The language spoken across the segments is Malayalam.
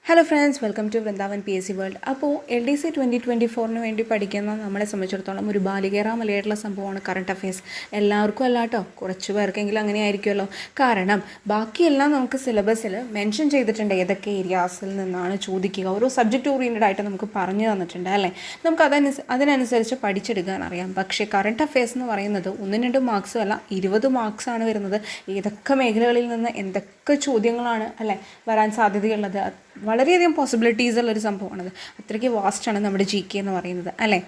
Hello friends, welcome to Vrindavan PSC world. അപ്പോൾ LDC 2024 വേണ്ടി പഠിക്കുന്ന നമ്മളെ സംബന്ധിച്ചിടത്തോളം ഒരു ബാലികേറാമലയായിട്ടുള്ള സംഭവമാണ് കറണ്ട് അഫയേഴ്സ്. എല്ലാവർക്കും അല്ല കേട്ടോ, കുറച്ച് പേർക്കെങ്കിലും അങ്ങനെ ആയിരിക്കുമല്ലോ. കാരണം ബാക്കിയെല്ലാം നമുക്ക് സിലബസിൽ മെൻഷൻ ചെയ്തിട്ടുണ്ട്, ഏതൊക്കെ ഏരിയാസിൽ നിന്നാണ് ചോദിക്കുക, ഓരോ സബ്ജക്റ്റ് ഓറിയൻറ്റഡ് ആയിട്ട് നമുക്ക് പറഞ്ഞു തന്നിട്ടുണ്ട് അല്ലേ. നമുക്ക് അതിനനുസരിച്ച് പഠിച്ചെടുക്കാൻ അറിയാം. പക്ഷേ കറണ്ട് അഫയേഴ്സ് എന്ന് പറയുന്നത് 1-2 മാർക്സും അല്ല, 20 മാർക്സാണ് വരുന്നത്. ഏതൊക്കെ മേഖലകളിൽ നിന്ന് എന്തൊക്കെ ചോദ്യങ്ങളാണ് അല്ലേ വരാൻ സാധ്യതയുള്ളത്, വളരെയധികം പോസിബിലിറ്റീസ് ഉള്ളൊരു സംഭവമാണത്. അത്രയ്ക്ക് വാസ്റ്റാണ് നമ്മുടെ GK എന്ന് പറയുന്നത് അല്ലേ.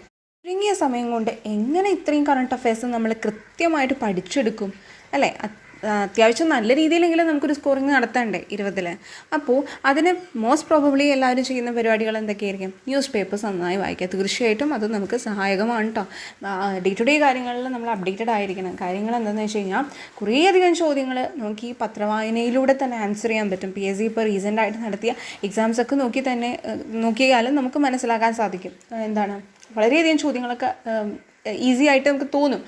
ചുരുങ്ങിയ സമയം കൊണ്ട് എങ്ങനെ ഇത്രയും കറണ്ട് അഫയേഴ്സ് നമ്മൾ കൃത്യമായിട്ട് പഠിച്ചെടുക്കും അല്ലേ. അത്യാവശ്യം നല്ല രീതിയിലെങ്കിലും നമുക്കൊരു സ്കോറിങ് നടത്തണ്ടേ 20-ൽ. അപ്പോൾ അതിന് മോസ്റ്റ് പ്രോബബ്ലി എല്ലാവരും ചെയ്യുന്ന പരിപാടികൾ എന്തൊക്കെയായിരിക്കും? ന്യൂസ് പേപ്പേഴ്സ് നന്നായി വായിക്കുക. തീർച്ചയായിട്ടും അത് നമുക്ക് സഹായകമാണ് കേട്ടോ. ഡേ ടു ഡേ കാര്യങ്ങളിൽ നമ്മൾ അപ്ഡേറ്റഡ് ആയിരിക്കണം. കാര്യങ്ങൾ എന്താണെന്ന് വെച്ച് കഴിഞ്ഞാൽ കുറേയധികം ചോദ്യങ്ങൾ നമുക്ക് ഈ പത്രവായനയിലൂടെ തന്നെ ആൻസർ ചെയ്യാൻ പറ്റും. PSC ഇപ്പോൾ റീസെൻ്റായിട്ട് നടത്തിയ എക്സാംസൊക്കെ നോക്കിയാലും നമുക്ക് മനസ്സിലാക്കാൻ സാധിക്കും. എന്താണ്, വളരെയധികം ചോദ്യങ്ങളൊക്കെ ഈസി ആയിട്ട് നമുക്ക് തോന്നും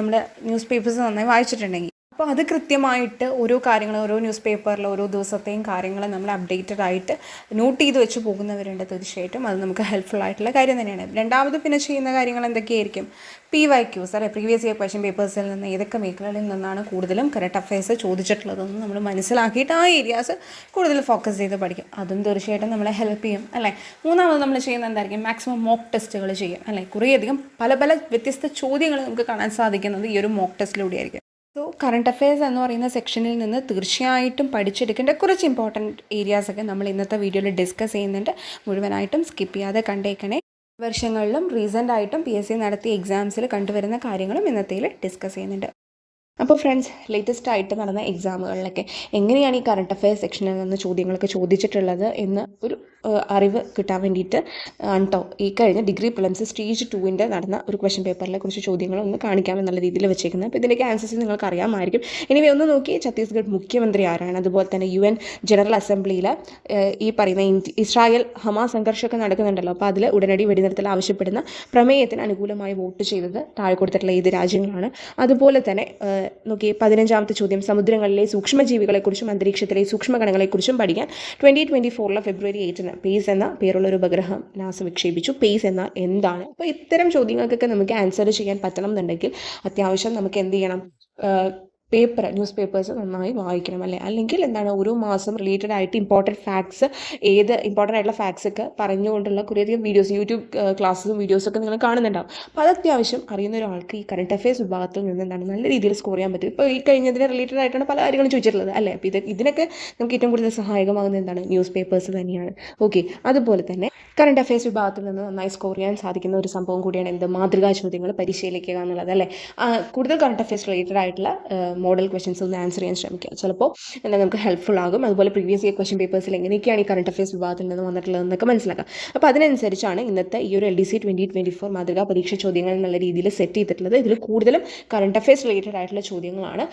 നമ്മൾ ന്യൂസ് പേപ്പേഴ്സ് നന്നായി വായിച്ചിട്ടുണ്ടെങ്കിൽ. അപ്പോൾ അത് കൃത്യമായിട്ട് ഓരോ കാര്യങ്ങൾ, ഓരോ ന്യൂസ് പേപ്പറിൽ ഓരോ ദിവസത്തെയും കാര്യങ്ങൾ നമ്മൾ അപ്ഡേറ്റഡ് ആയിട്ട് നോട്ട് ചെയ്ത് വെച്ച് പോകുന്നവരുണ്ട്. തീർച്ചയായിട്ടും അത് നമുക്ക് ഹെൽപ്ഫുൾ ആയിട്ടുള്ള കാര്യം തന്നെയാണ്. രണ്ടാമത് പിന്നെ ചെയ്യുന്ന കാര്യങ്ങൾ എന്തൊക്കെയായിരിക്കും? PYQs അല്ലെ, പ്രീവിയസ് ഇയർ ക്വസ്റ്റ്യൻ പേപ്പേഴ്സിൽ നിന്ന് ഏതൊക്കെ മേഖലകളിൽ നിന്നാണ് കൂടുതലും കറണ്ട് അഫയേഴ്സ് ചോദിച്ചിട്ടുള്ളതെന്ന് നമ്മൾ മനസ്സിലാക്കിയിട്ട് ആ ഏരിയാസ് കൂടുതൽ ഫോക്കസ് ചെയ്ത് പഠിക്കും. അതും തീർച്ചയായിട്ടും നമ്മളെ ഹെൽപ്പ് ചെയ്യും അല്ലേ. മൂന്നാമത് നമ്മൾ ചെയ്യുന്നത് എന്തായിരിക്കും? മാക്സിമം മോക്ക് ടെസ്റ്റുകൾ ചെയ്യും അല്ലേ. കുറേയധികം പല വ്യത്യസ്ത ചോദ്യങ്ങൾ നമുക്ക് കാണാൻ സാധിക്കുന്നത് ഈ ഒരു മോക്ക് ടെസ്റ്റിലൂടെ ആയിരിക്കും. സോ കറണ്ട് അഫയേഴ്സ് എന്ന് പറയുന്ന സെക്ഷനിൽ നിന്ന് തീർച്ചയായിട്ടും പഠിച്ചെടുക്കേണ്ട കുറച്ച് ഇമ്പോർട്ടൻറ്റ് ഏരിയാസൊക്കെ നമ്മൾ ഇന്നത്തെ വീഡിയോയിൽ ഡിസ്കസ് ചെയ്യുന്നുണ്ട്. മുഴുവനായിട്ടും സ്കിപ്പ് ചെയ്യാതെ കണ്ടേക്കണേ. വർഷങ്ങളിലും റീസെൻ്റായിട്ടും PSC നടത്തിയ എക്സാംസിൽ കണ്ടുവരുന്ന കാര്യങ്ങളും ഇന്നത്തേൽ ഡിസ്കസ് ചെയ്യുന്നുണ്ട്. അപ്പോൾ ഫ്രണ്ട്സ്, ലേറ്റസ്റ്റ് ആയിട്ട് നടന്ന എക്സാമുകളിലൊക്കെ എങ്ങനെയാണ് ഈ കറണ്ട് അഫയേഴ്സ് സെക്ഷനിൽ നിന്ന് ചോദ്യങ്ങളൊക്കെ ചോദിച്ചിട്ടുള്ളത് എന്ന് ഒരു അറിവ് കിട്ടാൻ വേണ്ടിയിട്ട് ആണ് കേട്ടോ ഈ കഴിഞ്ഞ ഡിഗ്രി പ്രിലിംസ് സ്റ്റേജ് 2 നടന്ന ഒരു ക്വസ്റ്റ്യൻ പേപ്പറിലെ കുറച്ച് ചോദ്യങ്ങളൊന്ന് കാണിക്കാമെന്നുള്ള രീതിയിൽ വെച്ചേക്കുന്നത്. അപ്പോൾ ഇതിൻ്റെയൊക്കെ ആൻസേഴ്സ് നിങ്ങൾക്ക് അറിയാമായിരിക്കും. ഇനി ഒന്ന് നോക്കി, ഛത്തീസ്ഗഡ് മുഖ്യമന്ത്രി ആരാണ്? അതുപോലെ തന്നെ UN ജനറൽ അസംബ്ലിയിൽ ഈ പറയുന്ന ഇസ്രായേൽ ഹമാസ് സംഘർഷമൊക്കെ നടക്കുന്നുണ്ടല്ലോ, അപ്പോൾ അതിൽ ഉടനടി വെടിനിർത്തൽ ആവശ്യപ്പെടുന്ന പ്രമേയത്തിന് അനുകൂലമായി വോട്ട് ചെയ്തത് താഴെ കൊടുത്തിട്ടുള്ള ഏത് രാജ്യങ്ങളാണ്? അതുപോലെ തന്നെ നോക്കി, 15ാമത്തെ ചോദ്യം, സമുദ്രങ്ങളിലെ സൂക്ഷ്മജീവികളെക്കുറിച്ചും അന്തരീക്ഷത്തിലെ സൂക്ഷ്മകണങ്ങളെക്കുറിച്ചും പഠിക്കാൻ 2024 ഫെബ്രുവരി 8 പേസ് എന്ന പേരുള്ള ഒരു ഉപഗ്രഹം നാസ വിക്ഷേപിച്ചു. പേസ് എന്നാൽ എന്താണ്? അപ്പോൾ ഇത്തരം ചോദ്യങ്ങൾക്കൊക്കെ നമുക്ക് ആൻസർ ചെയ്യാൻ പറ്റണം എന്നുണ്ടെങ്കിൽ അത്യാവശ്യം നമുക്ക് എന്ത് ചെയ്യണം? ന്യൂസ് പേപ്പേഴ്സ് നന്നായി വായിക്കണം അല്ലേ. അല്ലെങ്കിൽ എന്താണ്, ഓരോ മാസം റിലേറ്റഡ് ആയിട്ട് ഇമ്പോർട്ടൻറ്റ് ഫാക്ട്സ്, ഇമ്പോർട്ടൻ്റ് ആയിട്ടുള്ള ഫാക്ട്സ് ഒക്കെ പറഞ്ഞുകൊണ്ടുള്ള കുറേയധികം വീഡിയോസ്, യൂട്യൂബ് ക്ലാസ്സും വീഡിയോസൊക്കെ നിങ്ങൾ കാണുന്നുണ്ടാവും. അപ്പോൾ അത് അത്യാവശ്യം അറിയുന്ന ഒരാൾക്ക് ഈ കറണ്ട് അഫയേഴ്സ് വിഭാഗത്തിൽ നിന്ന് എന്താണ് നല്ല രീതിയിൽ സ്കോർ ചെയ്യാൻ പറ്റും. ഇപ്പോൾ ഈ കഴിഞ്ഞതിന് റിലേറ്റഡ് ആയിട്ടാണ് പല കാര്യങ്ങളും ചോദിച്ചിട്ടുള്ളത് അല്ലേ. അപ്പോൾ ഇതിനൊക്കെ നമുക്ക് ഏറ്റവും കൂടുതൽ സഹായകമാകുന്നത് എന്താണ്? ന്യൂസ് പേപ്പേഴ്സ് തന്നെയാണ്. ഓക്കെ, അതുപോലെ തന്നെ കറണ്ട് അഫയേഴ്സ് വിഭാഗത്തിൽ നിന്ന് നന്നായി സ്കോർ ചെയ്യാൻ സാധിക്കുന്ന ഒരു സംഭവം കൂടിയാണ് എന്ത്? മാതൃകാ ചോദ്യങ്ങൾ പരിശീലിക്കുക എന്നുള്ളത് അല്ലേ. കൂടുതൽ കറണ്ട് അഫയേഴ്സ് റിലേറ്റഡ് ആയിട്ടുള്ള മോഡൽ ക്വസ്റ്റ്യൻസ് ഒന്ന് ആൻസർ ചെയ്യാൻ ശ്രമിക്കുക. ചിലപ്പോൾ നമുക്ക് ഹെൽപ്ഫുൾ ആകും. അതുപോലെ പ്രീവിയസ് ഇയർ ക്വസ്റ്റ്യൻ പേപ്പേഴ്സിൽ എങ്ങനെയൊക്കെയാണ് ഈ കറണ്ട് അഫയേഴ്സ് വിഭാഗത്തിൽ നിന്ന് വന്നിട്ടുള്ളതെന്നൊക്കെ മനസ്സിലാക്കാം. അപ്പോൾ അതിനനുസരിച്ചാണ് ഇന്നത്തെ ഈ ഒരു LDC 2024 മാതൃകാ പരീക്ഷ ചോദ്യങ്ങൾ എന്നുള്ള രീതിയിൽ സെറ്റ് ചെയ്തിട്ടുള്ളത്. ഇതിൽ കൂടുതലും കറണ്ട് അഫയേഴ്സ് റിലേറ്റഡ് ആയിട്ടുള്ള ചോദ്യങ്ങളാണ്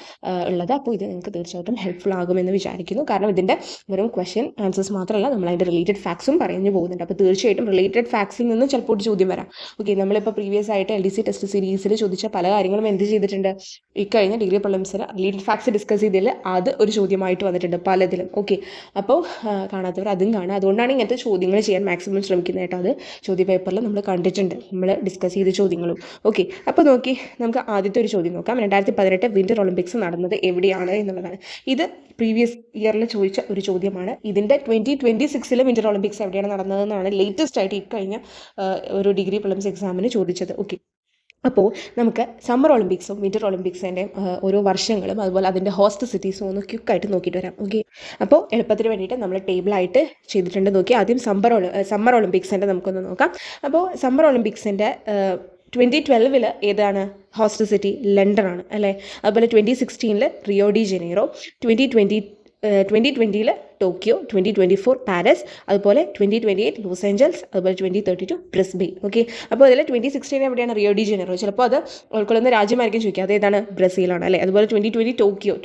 ഉള്ളത്. അപ്പോൾ ഇത് നിങ്ങൾക്ക് തീർച്ചയായിട്ടും ഹെൽപ്ഫുൾ ആകുമെന്ന് വിചാരിക്കുന്നു. കാരണം ഇതിൻ്റെ വെറും ക്വസ്റ്റ്യൻ ആൻസേഴ്സ് മാത്രമല്ല, നമ്മൾ അതിൻ്റെ റിലേറ്റഡ് ഫാക്ട്സും പറഞ്ഞു പോകുന്നുണ്ട്. അപ്പോൾ തീർച്ചയായിട്ടും റിലേറ്റഡ് ഫാക്ട്സിൽ നിന്ന് ചിലപ്പോൾ ഒരു ചോദ്യം വരാം. ഓക്കെ, നമ്മളിപ്പോൾ പ്രീവിയസ് ആയിട്ട് LDC ടെസ്റ്റ് സീരീസിൽ ചോദിച്ച പല കാര്യങ്ങളും എന്ത് ചെയ്തിട്ടുണ്ട്? ഈ കഴിഞ്ഞ ഡിഗ്രി പ്രിലിംസിൽ റിലേറ്റഡ് ഫാക്ട്സ് ഡിസ്കസ് ചെയ്തതിൽ അത് ഒരു ചോദ്യമായിട്ട് വന്നിട്ടുണ്ട് പലതിലും. ഓക്കെ, അപ്പോൾ കാണാത്തവർ അതും കാണുക. അതുകൊണ്ടാണ് ഇങ്ങനത്തെ ചോദ്യങ്ങൾ ചെയ്യാൻ മാക്സിമം ശ്രമിക്കുന്നത് കേട്ടോ. അത് ചോദ്യ പേപ്പറിൽ നമ്മൾ കണ്ടിട്ടുണ്ട്, നമ്മൾ ഡിസ്കസ് ചെയ്ത ചോദ്യങ്ങളും. ഓക്കെ, അപ്പോൾ നോക്കി, നമുക്ക് ആദ്യത്തെ ഒരു ചോദ്യം നോക്കാം. 2018 വിൻ്റർ ഒളിമ്പിക്സ് നടന്നത് എവിടെയാണ് എന്നുള്ളതാണ്. ഇത് പ്രീവിയസ് ഇയറിൽ ചോദിച്ച ഒരു ചോദ്യമാണ്. ഇതിൻ്റെ 2026 വിൻ്റർ ഒളിമ്പിക്സ് എവിടെയാണ് നടന്നതെന്നാണ് ലേറ്റസ്റ്റ് ആയിട്ട് ഈ കഴിഞ്ഞ ഒരു ഡിഗ്രി പ്രിലിംസ് എക്സാമിന് ചോദിച്ചത്. ഓക്കെ, അപ്പോൾ നമുക്ക് സമ്മർ ഒളിമ്പിക്സും വിൻ്റർ ഒളിമ്പിക്സിൻ്റെ ഓരോ വർഷങ്ങളും അതുപോലെ അതിൻ്റെ ഹോസ്റ്റ് സിറ്റീസും ഒന്ന് ക്വിക്കായിട്ട് നോക്കിയിട്ട് വരാം. ഓക്കെ, അപ്പോൾ എളുപ്പത്തിന് വേണ്ടിയിട്ട് നമ്മൾ ടേബിളായിട്ട് ചെയ്തിട്ടുണ്ട്. നോക്കി, ആദ്യം സമ്മർ ഒളിമ്പിക്സിൻ്റെ നമുക്കൊന്ന് നോക്കാം. അപ്പോൾ സമ്മർ ഒളിമ്പിക്സിൻ്റെ 2012 ഏതാണ് ഹോസ്റ്റ് സിറ്റി? ലണ്ടൻ ആണ് അല്ലേ. അതുപോലെ 2016 Rio de Janeiro, 2020 Tokyo, 2024 Paris, അതുപോലെ 2028 ലോസ് ഏഞ്ചൽസ്, അതുപോലെ 2032 ബ്രിസ്ബെയിൻ. ഓക്കെ, അപ്പോൾ അതിൽ 2016 എവിടെയാണ്? Rio de Janeiro. ചിലപ്പോൾ അത് ഉൾക്കൊള്ളുന്ന രാജ്യമായിരിക്കും ചോദിക്കുക, അതേതാണ്? ബ്രസീലാണ് അല്ലേ. അതുപോലെ 2020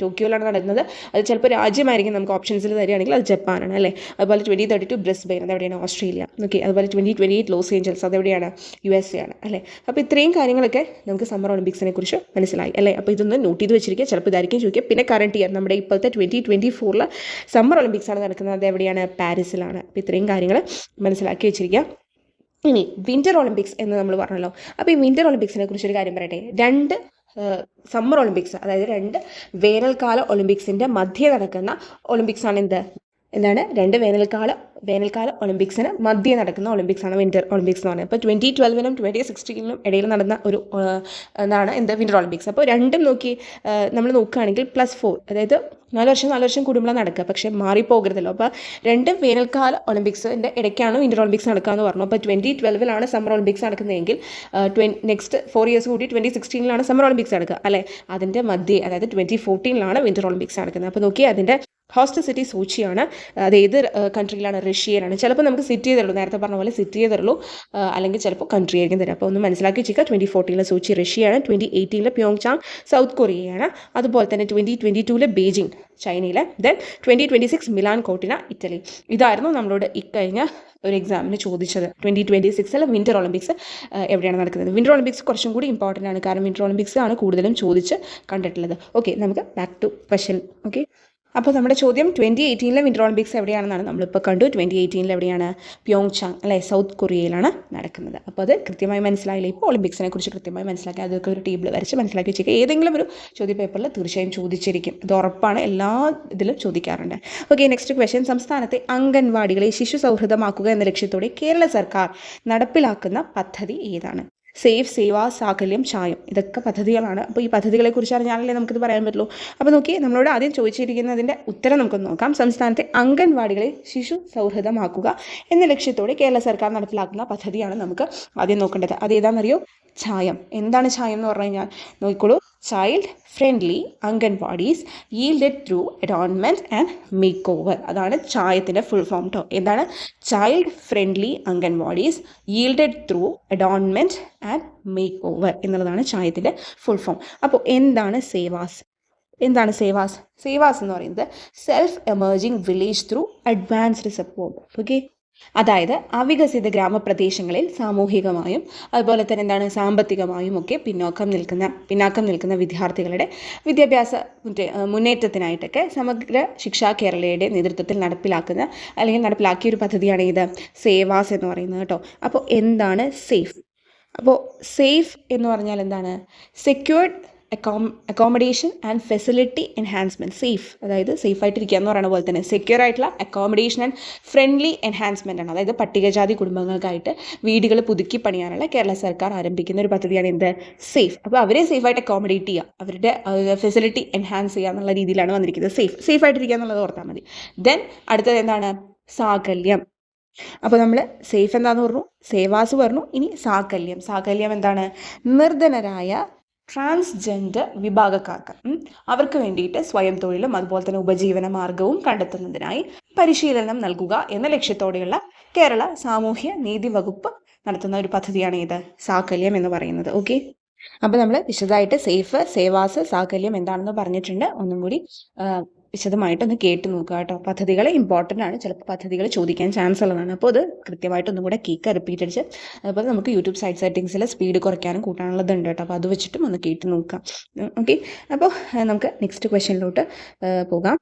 ടോക്കിയോയിലാണ് നടക്കുന്നത്. അത് ചിലപ്പോൾ രാജ്യമായിരിക്കും നമുക്ക് ഓപ്ഷൻസിൽ തരികയാണെങ്കിൽ അത് ജപ്പാനാണ് അല്ലേ. അതുപോലെ 2032 ബ്രിസ്ബെയിൻ, അതെവിടെയാണ്? ഓസ്ട്രേലിയ. ഓക്കെ, അതുപോലെ 2028 ലോസ് ഏഞ്ചൽസ്, അതെവിടെയാണ്? USA ആണ് അല്ലേ. അപ്പോൾ ഇത്രയും കാര്യങ്ങളൊക്കെ നമുക്ക് സമ്മർ ഒളിമ്പിക്സിനെ കുറിച്ച് മനസ്സിലായി അല്ലേ. അപ്പോൾ ഇതൊന്ന് നോട്ട് ചെയ്ത് വെച്ചിരിക്കുക, ചിലപ്പോൾ ഇതായിരിക്കും ചോദിക്കുക. പിന്നെ കറണ്ട് ഇയർ നമ്മുടെ ഇപ്പോഴത്തെ 2024 സമ്മർ ഒളിമ്പിക്സ് ഒളിമ്പിക്സ് ആണ് നടക്കുന്നത്. അത് എവിടെയാണ്? പാരീസിലാണ്. അപ്പോൾ ഇത്രയും കാര്യങ്ങൾ മനസ്സിലാക്കി വെച്ചിരിക്കുക. ഇനി വിൻ്റർ ഒളിമ്പിക്സ് എന്ന് നമ്മൾ പറഞ്ഞല്ലോ. അപ്പോൾ ഈ വിൻ്റർ ഒളിമ്പിക്സിനെ കുറിച്ചൊരു കാര്യം പറയട്ടെ. 2 സമ്മർ ഒളിമ്പിക്സ്, അതായത് 2 വേനൽക്കാല ഒളിമ്പിക്സിൻ്റെ മധ്യേ നടക്കുന്ന ഒളിമ്പിക്സാണ് എന്താണ് 2 വേനൽക്കാല ഒളിമ്പിക്സിന് മധ്യേ നടക്കുന്ന ഒളിമ്പിക്സാണ് വിൻ്റർ ഒളിമ്പിക്സ് എന്ന് പറയുന്നത്. അപ്പോൾ 2012 2016 ഇടയിൽ നടന്ന ഒരു എന്താണ് വിൻ്റർ ഒളിമ്പിക്സ്. അപ്പോൾ രണ്ടും നമ്മൾ നോക്കുകയാണെങ്കിൽ +4, അതായത് 4 വർഷം കൂടുമ്പോഴാണ് നടക്കുക. പക്ഷേ മാറിപ്പോകരുതല്ലോ. അപ്പോൾ 2 വേനൽക്കാല ഒളിമ്പിക്സിൻ്റെ ഇടയ്ക്കാണ് വിൻ്റർ ഒളിമ്പിക്സ് നടക്കുക എന്ന് പറഞ്ഞു. അപ്പോൾ 2012 സമ്മർ ഒളിമ്പിക്സ് നടക്കുന്നതെങ്കിൽ നെക്സ്റ്റ് 4 ഇയേഴ്സ് കൂടി 2016 സമ്മർ ഒളിമ്പിക്സ് നടക്കുക അല്ലേ. അതിൻ്റെ മധ്യേ, അതായത് 2014 വിൻ്റർ ഒളിമ്പിക്സ് നടക്കുന്നത്. അപ്പോൾ അതിൻ്റെ ഹോസ്റ്റ് സിറ്റി സോച്ചിയാണ്. അത് ഏത് കൺട്രിയിലാണ്? റഷ്യയിലാണ്. ചിലപ്പോൾ നമുക്ക് സിറ്റിയെ തരുള്ളൂ, നേരത്തെ പറഞ്ഞ പോലെ സിറ്റിയെ തരുള്ളൂ, അല്ലെങ്കിൽ ചിലപ്പോൾ കൺട്രി ആയിരിക്കും തരാം. അപ്പോൾ ഒന്ന് മനസ്സിലാക്കി വെച്ചിരിക്കുക. 2014 സോച്ചി റഷ്യയാണ്, 2018 പ്യോങ്ചാങ് സൗത്ത് കൊറിയയാണ്, അതുപോലെ തന്നെ 2022 ബീജിംഗ് ചൈനയിലെ, ദെൻ 2026 മിലാൻ കോർട്ടിന ഇറ്റലി. ഇതായിരുന്നു നമ്മളോട് ഇക്കഴിഞ്ഞ ഒരു എക്സാമിന് ചോദിച്ചത്. 2026 വിൻ്റർ ഒളിമ്പിക്സ് എവിടെയാണ് നടക്കുന്നത്? വിൻ്റർ ഒളിമ്പിക്സ് കുറച്ചും കൂടി ഇമ്പോർട്ടൻ്റ് ആണ്, കാരണം വിൻ്റർ ഒളിമ്പിക്സ് ആണ് കൂടുതലും ചോദിച്ച് കണ്ടിട്ടുള്ളത്. ഓക്കെ, നമുക്ക് ബാക്ക് ടു ക്വസ്റ്റ്യൻ. ഓക്കെ, അപ്പോൾ നമ്മുടെ ചോദ്യം 2018 വിൻ്റർ ഒളിമ്പിക്സ് എവിടെയാണെന്നാണ്. നമ്മളിപ്പോൾ കണ്ടു 2018 എവിടെയാണ്? പ്യോങ്ചാങ് അല്ലെ, സൗത്ത് കൊറിയയിലാണ് നടക്കുന്നത്. അപ്പോൾ അത് കൃത്യമായി മനസ്സിലായില്ല. ഇപ്പോൾ ഒളിമ്പിക്സിനെ കുറിച്ച് കൃത്യമായി മനസ്സിലാക്കി അതൊക്കെ ഒരു ടേബിൾ വരച്ച് മനസ്സിലാക്കി വെച്ചേക്കുക. ഏതെങ്കിലും ഒരു ചോദ്യ പേപ്പറിൽ തീർച്ചയായും ചോദിച്ചിരിക്കും, ഇത് ഉറപ്പാണ്, എല്ലാ ഇതിലും ചോദിക്കാറുണ്ട്. Okay, next question. സംസ്ഥാനത്തെ അംഗൻവാടികളെ ശിശു സൗഹൃദമാക്കുക എന്ന ലക്ഷ്യത്തോടെ കേരള സർക്കാർ നടപ്പിലാക്കുന്ന പദ്ധതി ഏതാണ്? സേഫ്, സേവ, സാകല്യം, ചായം, ഇതൊക്കെ പദ്ധതികളാണ്. അപ്പോൾ ഈ പദ്ധതികളെക്കുറിച്ച് അറിഞ്ഞാലല്ലേ നമുക്കിത് പറയാൻ പറ്റുള്ളൂ. അപ്പോൾ നമ്മളോട് ആദ്യം ചോദിച്ചിരിക്കുന്നതിൻ്റെ ഉത്തരം നമുക്കൊന്ന് നോക്കാം. സംസ്ഥാനത്തെ അംഗൻവാടികളെ ശിശു സൗഹൃദമാക്കുക എന്ന ലക്ഷ്യത്തോടെ കേരള സർക്കാർ നടപ്പിലാക്കുന്ന പദ്ധതിയാണ് നമുക്ക് ആദ്യം നോക്കേണ്ടത്. അത് ഏതാണെന്നറിയോ? ചായം. എന്താണ് ചായം എന്ന് പറഞ്ഞു കഴിഞ്ഞാൽ നോക്കിക്കോളൂ. Child friendly anganwadis yielded through adornment and makeover. അതാണ് ചായത്തിൻ്റെ ഫുൾ ഫോം കേട്ടോ. എന്താണ്? Child friendly anganwadis yielded through adornment and makeover എന്നുള്ളതാണ് ചായത്തിൻ്റെ ഫുൾ ഫോം. അപ്പോൾ എന്താണ് സേവാസ്? സേവാസ് എന്ന് പറയുന്നത് self emerging village through advanced support. Okay, അതായത് അവികസിത ഗ്രാമപ്രദേശങ്ങളിൽ സാമൂഹികമായും അതുപോലെ തന്നെ സാമ്പത്തികമായും ഒക്കെ പിന്നാക്കം നിൽക്കുന്ന വിദ്യാർത്ഥികളുടെ വിദ്യാഭ്യാസ മുന്നേറ്റത്തിനായിട്ടൊക്കെ സമഗ്ര ശിക്ഷാ കേരളയുടെ നേതൃത്വത്തിൽ നടപ്പിലാക്കിയ ഒരു പദ്ധതിയാണ് ഇത് സേവാസ് എന്ന് പറയുന്നത് കേട്ടോ. അപ്പോൾ എന്താണ് സേഫ്? അപ്പോൾ സേഫ് എന്ന് പറഞ്ഞാൽ എന്താണ്? Secured accommodation and facility enhancement. Safe, അതായത് സേഫായിട്ടിരിക്കുക എന്ന് പറയുന്ന പോലെ തന്നെ സെക്യൂർ ആയിട്ടുള്ള അക്കോമഡേഷൻ ആൻഡ് ഫ്രണ്ട്ലി എൻഹാൻസ്മെൻ്റ് ആണ്. അതായത് പട്ടികജാതി കുടുംബങ്ങൾക്കായിട്ട് വീടുകൾ പുതുക്കി പണിയാനുള്ള കേരള സർക്കാർ ആരംഭിക്കുന്ന ഒരു പദ്ധതിയാണ് സേഫ്. അപ്പോൾ അവരെ സേഫായിട്ട് അക്കോമഡേറ്റ് ചെയ്യുക, അവരുടെ ഫെസിലിറ്റി എൻഹാൻസ് ചെയ്യുക എന്നുള്ള രീതിയിലാണ് വന്നിരിക്കുന്നത്. സേഫായിട്ടിരിക്കുക എന്നുള്ളത് ഓർത്താൽ മതി. ദെൻ അടുത്തത് എന്താണ്? സാകല്യം. അപ്പോൾ നമ്മൾ സേഫ് എന്താണെന്ന് പറഞ്ഞു, സേവാസ് പറഞ്ഞു. ഇനി സാകല്യം എന്താണ്? നിർധനരായ ട്രാൻസ്ജെൻഡർ വിഭാഗക്കാർക്ക് അവർക്ക് വേണ്ടിയിട്ട് സ്വയം തൊഴിലും അതുപോലെ തന്നെ ഉപജീവന മാർഗവും കണ്ടെത്തുന്നതിനായി പരിശീലനം നൽകുക എന്ന ലക്ഷ്യത്തോടെയുള്ള കേരള സാമൂഹ്യ നീതി വകുപ്പ് നടത്തുന്ന ഒരു പദ്ധതിയാണ് സാകല്യം എന്ന് പറയുന്നത്. ഓക്കെ, അപ്പോൾ നമ്മൾ വിശദമായിട്ട് സേഫ്, സേവാസ്, സാകല്യം എന്താണെന്ന് പറഞ്ഞിട്ടുണ്ട്. ഒന്നും കൂടി വിശദമായിട്ടൊന്ന് കേട്ട് നോക്കുക കേട്ടോ. പദ്ധതികൾ ഇമ്പോർട്ടൻ്റ് ആണ്, ചിലപ്പോൾ പദ്ധതികൾ ചോദിക്കാൻ ചാൻസ് ഉള്ളതാണ്. അപ്പോൾ അത് കൃത്യമായിട്ടൊന്നും കൂടെ റിപ്പീറ്റ് അടിച്ച്, അതുപോലെ നമുക്ക് യൂട്യൂബ് സൈറ്റ് സെറ്റിങ്സിൽ സ്പീഡ് കുറയ്ക്കാനും കൂട്ടാനുള്ളതുണ്ട് കേട്ടോ. അപ്പോൾ അത് വെച്ചിട്ടും ഒന്ന് കേട്ട് നോക്കാം. ഓക്കെ, അപ്പോൾ നമുക്ക് നെക്സ്റ്റ് ക്വസ്റ്റ്യനിലോട്ട് പോകാം.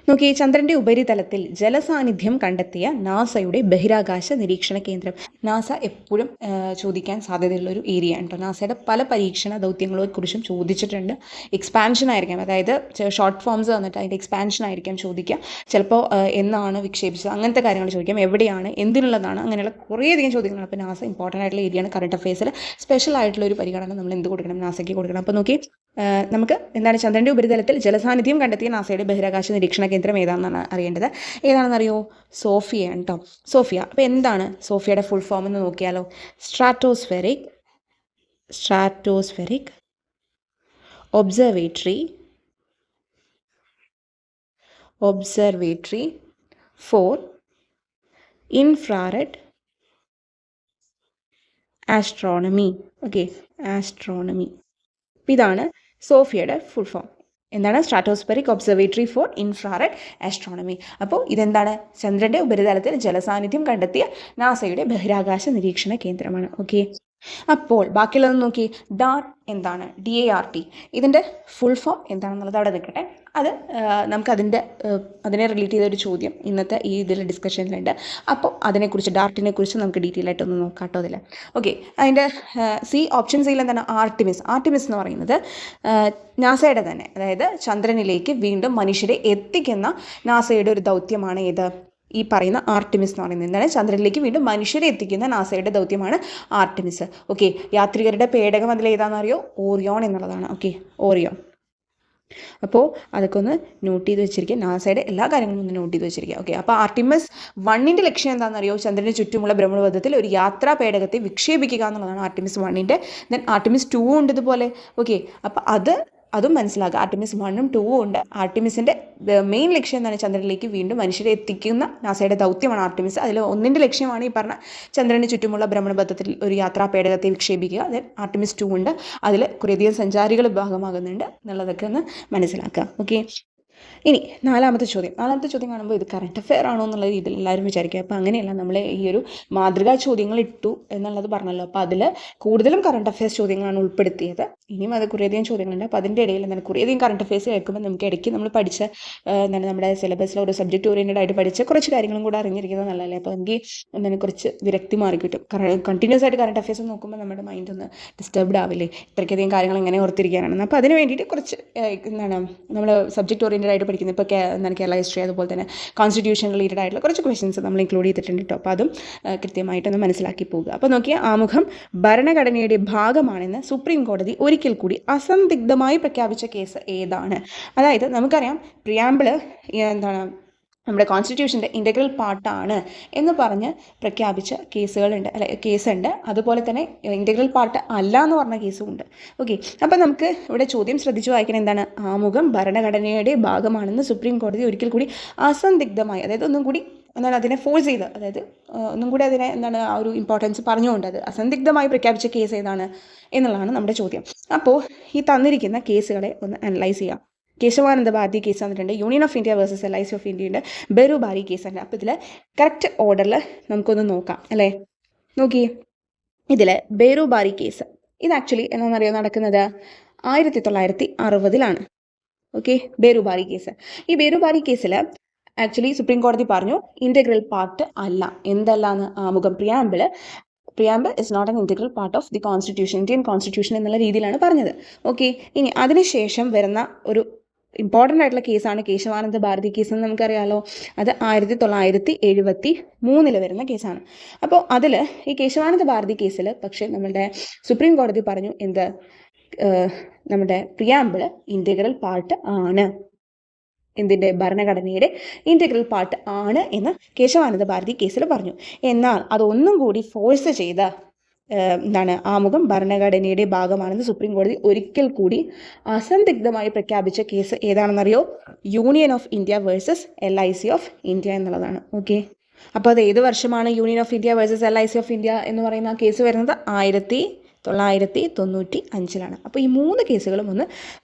നോക്കി, ചന്ദ്രന്റെ ഉപരിതലത്തിൽ ജലസാന്നിധ്യം കണ്ടെത്തിയ നാസയുടെ ബഹിരാകാശ നിരീക്ഷണ കേന്ദ്രം. നാസ എപ്പോഴും ചോദിക്കാൻ സാധ്യതയുള്ള ഒരു ഏരിയ ആണ് കേട്ടോ. നാസയുടെ പല പരീക്ഷണ ദൗത്യങ്ങളെ കുറിച്ചും ചോദിച്ചിട്ടുണ്ട്. എക്സ്പാൻഷൻ ആയിരിക്കാം, അതായത് ഷോർട്ട് ഫോംസ് വന്നിട്ട് അതിൻ്റെ എക്സ്പാൻഷൻ ആയിരിക്കാം ചോദിക്കുക. ചിലപ്പോൾ എന്നാണ് വിക്ഷേപിച്ചത്, അങ്ങനത്തെ കാര്യങ്ങൾ ചോദിക്കാം. എവിടെയാണ്, എന്തിനുള്ളതാണ്, അങ്ങനെയുള്ള കുറേയധികം ചോദ്യങ്ങളാണ്. അപ്പോൾ നാസ ഇമ്പോർട്ടൻ്റ് ആയിട്ടുള്ള ഏരിയയാണ്. കറണ്ട് അഫയേഴ്സിൽ സ്പെഷ്യൽ ആയിട്ടുള്ള ഒരു പരിഗണന നമ്മൾ എന്ത് കൊടുക്കണം? നാസയ്ക്ക് കൊടുക്കണം. അപ്പോൾ നോക്കി, നമുക്ക് എന്താണ് ചന്ദ്രൻ്റെ ഉപരിതലത്തിൽ ജലസാന്നിധ്യം കണ്ടെത്തിയ നാസയുടെ ബഹിരാകാശ നിരീക്ഷണ കേന്ദ്രം ഏതാണെന്നാണ് അറിയേണ്ടത്. ഏതാണെന്നറിയോ? സോഫിയയാണ് കേട്ടോ. സോഫിയ. അപ്പോൾ എന്താണ് സോഫിയയുടെ ഫുൾ ഫോം എന്ന് നോക്കിയാലോ? Stratospheric observatory for infrared astronomy. Okay, astronomy. ഇതാണ് സോഫിയയുടെ ഫുൾ ഫോം. എന്താണ്? Stratospheric observatory for infrared astronomy. അപ്പോൾ ഇതെന്താണ്? ചന്ദ്രൻ്റെ ഉപരിതലത്തിൽ ജലസാന്നിധ്യം കണ്ടെത്തിയ നാസയുടെ ബഹിരാകാശ നിരീക്ഷണ കേന്ദ്രമാണ്. ഓക്കെ, അപ്പോൾ ബാക്കിയുള്ളത് നോക്കി. ഡാർട്ട് എന്താണ്? DART. ഇതിൻ്റെ ഫുൾ ഫോം എന്താണെന്നുള്ളത് അവിടെ നിൽക്കട്ടെ. അത് അതിനെ റിലേറ്റ് ചെയ്തൊരു ചോദ്യം ഇന്നത്തെ ഈ ഇതിൽ ഡിസ്കഷനിലുണ്ട്. അപ്പോൾ അതിനെക്കുറിച്ച് ഡാർട്ടിനെ കുറിച്ച് നമുക്ക് ഡീറ്റെയിൽ ആയിട്ടൊന്ന് നോക്കാം കേട്ടോ അതിൽ. ഓക്കെ, അതിൻ്റെ ഓപ്ഷൻ സിയിൽ എന്താണ്? ആർട്ടിമിസ് എന്ന് പറയുന്നത് നാസയുടെ തന്നെ, അതായത് ചന്ദ്രനിലേക്ക് വീണ്ടും മനുഷ്യരെ എത്തിക്കുന്ന നാസയുടെ ഒരു ദൗത്യമാണ് ഏത്? ഈ പറയുന്ന ആർട്ടിമിസ് എന്ന് പറയുന്നത്. എന്താണ്? ചന്ദ്രനിലേക്ക് വീണ്ടും മനുഷ്യരെ എത്തിക്കുന്ന നാസയുടെ ദൗത്യമാണ് ആർട്ടിമിസ്. ഓക്കെ, യാത്രികരുടെ പേടകം അതിൽ ഏതാണെന്നറിയോ? ഓറിയോൺ എന്നുള്ളതാണ്. Okay, Orion. അപ്പോൾ അതൊക്കെ ഒന്ന് നോട്ട് ചെയ്ത് വെച്ചിരിക്കുക. നാസയുടെ എല്ലാ കാര്യങ്ങളും ഒന്ന് നോട്ട് ചെയ്ത് വെച്ചിരിക്കുക. ഓക്കെ, അപ്പോൾ ആർട്ടിമിസ് 1ൻ്റെ ലക്ഷ്യം എന്താണെന്നറിയോ? ചന്ദ്രന് ചുറ്റുമുള്ള ഭ്രമണപഥത്തിൽ ഒരു യാത്രാ പേടകത്തെ വിക്ഷേപിക്കുക എന്നുള്ളതാണ് ആർട്ടിമിസ് 1ൻ്റെ. ദെൻ ആർട്ടിമിസ് 2 ഉണ്ട് ഇതുപോലെ. ഓക്കെ, അപ്പോൾ അതും മനസ്സിലാക്കുക. ആർട്ടിമിസ് 1ഉം 2ഉം ഉണ്ട്. ആർട്ടിമിസിൻ്റെ മെയിൻ ലക്ഷ്യം എന്താണ്? ചന്ദ്രനിലേക്ക് വീണ്ടും മനുഷ്യരെ എത്തിക്കുന്ന നാസയുടെ ദൗത്യമാണ് ആർട്ടിമിസ്. അതിൽ 1ൻ്റെ ലക്ഷ്യമാണ് ഈ പറഞ്ഞ ചന്ദ്രന് ചുറ്റുമുള്ള ഭ്രമണപഥത്തിൽ ഒരു യാത്രാ പേടകത്തെ വിക്ഷേപിക്കുക. ദെൻ ആർട്ടിമിസ് 2 ഉണ്ട്. അതിൽ കുറേയധികം സഞ്ചാരികൾ ഭാഗമാകുന്നുണ്ട് എന്നുള്ളതൊക്കെ ഒന്ന് മനസ്സിലാക്കുക. ഓക്കെ, ഇനി നാലാമത്തെ ചോദ്യം കാണുമ്പോൾ ഇത് കറണ്ട് അഫെയർ ആണോ എന്നുള്ള രീതിയിൽ എല്ലാവരും വിചാരിക്കുക. അപ്പോൾ അങ്ങനെയല്ല, നമ്മൾ ഈ ഒരു മാതൃകാ ചോദ്യങ്ങൾ ഇട്ടു എന്നുള്ളത് പറഞ്ഞല്ലോ. അപ്പോൾ അതിൽ കൂടുതലും കറണ്ട് അഫെയർസ് ചോദ്യങ്ങളാണ് ഉൾപ്പെടുത്തിയത്. ഇനിയും അത് കുറേയധികം ചോദ്യങ്ങളുണ്ട്. അപ്പോൾ അതിൻ്റെ ഇടയിൽ എന്താണ് കുറേയധികം കറണ്ട് അഫെയർസ് കേൾക്കുമ്പോൾ നമുക്ക് ഇടയ്ക്ക് നമ്മൾ പഠിച്ച നമ്മുടെ സിലബസിൽ ഒരു സബ്ജക്റ്റ് ഓറിയൻറ്റഡ് ആയിട്ട് പഠിച്ച കുറച്ച് കാര്യങ്ങളും കൂടെ അറിഞ്ഞിരിക്കുന്നത് നല്ലതല്ലേ. അപ്പോൾ നമുക്ക് എന്താണ് കുറച്ച് വിരക്തി മാറി കിട്ടും. കണ്ടിന്യൂസ് ആയിട്ട് കറണ്ട് അഫെയർസ് നോക്കുമ്പോൾ നമ്മുടെ മൈൻഡ് ഒന്ന് ഡിസ്റ്റർബ്ഡ് ആവില്ലേ, ഇത്രയ്ക്കധികം കാര്യങ്ങൾ എങ്ങനെ ഓർത്തിരിക്കാനാണ്. അപ്പോൾ അതിന് വേണ്ടിയിട്ട് കുറച്ച് നമ്മൾ സബ്ജക്റ്റ് ഓറിയൻറ്റഡ് ആയിട്ട് പഠിക്കുന്നത്. ഇപ്പോൾ കേരള ഹിസ്റ്ററി, അതുപോലെ തന്നെ കോൺസ്റ്റിറ്റ്യൂഷൻ റിലേറ്റഡ് ആയിട്ടുള്ള കുറച്ച് ക്വസ്റ്റ്യൻസ് നമ്മൾ ഇൻക്ലൂഡ് ചെയ്തിട്ടുണ്ട് കേട്ടോ. അപ്പോൾ അതും കൃത്യമായിട്ടൊന്ന് മനസ്സിലാക്കി പോകുക. അപ്പോൾ നോക്കിയാൽ ആമുഖം ഭരണഘടനയുടെ ഭാഗമാണെന്ന് സുപ്രീം കോടതി ഒരിക്കൽ കൂടി അസന്ദിഗ്ധമായി പ്രഖ്യാപിച്ച കേസ് ഏതാണ്? അതായത് നമുക്കറിയാം പ്രിയാമ്പിള് നമ്മുടെ കോൺസ്റ്റിറ്റ്യൂഷൻ്റെ ഇൻ്റഗ്രൽ പാർട്ടാണ് എന്ന് പറഞ്ഞ് പ്രഖ്യാപിച്ച കേസുണ്ട്. അതുപോലെ തന്നെ ഇൻ്റഗ്രൽ പാർട്ട് അല്ല എന്ന് പറഞ്ഞ കേസും ഉണ്ട്. ഓക്കെ, അപ്പോൾ നമുക്ക് ഇവിടെ ചോദ്യം ശ്രദ്ധിച്ചു വായിക്കണം. എന്താണ്? ആമുഖം ഭരണഘടനയുടെ ഭാഗമാണെന്ന് സുപ്രീം കോടതി ഒരിക്കൽ കൂടി അസന്ദിഗ്ധമായി, അതായത് ഒന്നും കൂടി അതിനെ ഫോഴ്സ് ചെയ്ത്, അതായത് ഒന്നും കൂടി അതിനെ ആ ഒരു ഇമ്പോർട്ടൻസ് പറഞ്ഞുകൊണ്ട് അത് അസന്ദിഗ്ധമായി പ്രഖ്യാപിച്ച കേസ് ഏതാണ് എന്നുള്ളതാണ് നമ്മുടെ ചോദ്യം. അപ്പോൾ ഈ തന്നിരിക്കുന്ന കേസുകളെ ഒന്ന് അനലൈസ് ചെയ്യാം. കേശവാനന്ദ ഭാരതി കേസ് തന്നിട്ടുണ്ട്, union of India versus LIC of India ഉണ്ട്, ബെറുബാരി കേസുണ്ട്. അപ്പോൾ ഇതിൽ കറക്റ്റ് ഓർഡറിൽ നമുക്കൊന്ന് നോക്കാം അല്ലേ. നോക്കി, ഇതിൽ ബെറുബാരി കേസ് ഇത് ആക്ച്വലി എന്താണെന്നറിയോ നടക്കുന്നത് 1960-ലാണ്. Okay, Berubari case. ഈ ബെറുബാരി കേസിൽ ആക്ച്വലി സുപ്രീം കോടതി പറഞ്ഞു ഇൻ്റഗ്രൽ പാർട്ട് അല്ല. എന്തല്ലാന്ന്? ആമുഖം preamble is not an integral part of the constitution, Indian constitution എന്നുള്ള രീതിയിലാണ് പറഞ്ഞത്. ഓക്കെ, ഇനി അതിനുശേഷം വരുന്ന ഒരു ഇമ്പോർട്ടൻ്റ് ആയിട്ടുള്ള കേസാണ് കേശവാനന്ദ ഭാരതി കേസ് എന്ന് നമുക്കറിയാമല്ലോ. അത് 1973 വരുന്ന കേസാണ്. അപ്പോൾ അതിൽ ഈ കേശവാനന്ദ ഭാരതി കേസിൽ പക്ഷേ നമ്മുടെ സുപ്രീം കോടതി പറഞ്ഞു എന്ത്? നമ്മുടെ പ്രിയാമ്പിൾ ഇൻ്റഗ്രൽ പാർട്ട് ആണ്, എന്തിൻ്റെ? ഭരണഘടനയുടെ ഇൻ്റഗ്രൽ പാർട്ട് ആണ് എന്ന് കേശവാനന്ദ ഭാരതി കേസിൽ പറഞ്ഞു. എന്നാൽ അതൊന്നും കൂടി ഫോഴ്സ് ചെയ്ത ആമുഖം ഭരണഘടനയുടെ ഭാഗമാണെന്ന് സുപ്രീം കോടതി ഒരിക്കൽ കൂടി അസന്ദിഗ്ധമായി പ്രഖ്യാപിച്ച കേസ് ഏതാണെന്നറിയോ? Union of India versus LIC of India എന്നുള്ളതാണ്. ഓക്കെ, അപ്പോൾ അത് ഏത് വർഷമാണ് union of India versus LIC of India എന്ന് പറയുന്ന കേസ് വരുന്നത്? 1995-ലാണ്. അപ്പോൾ ഈ 3 കേസുകളും ഒന്ന്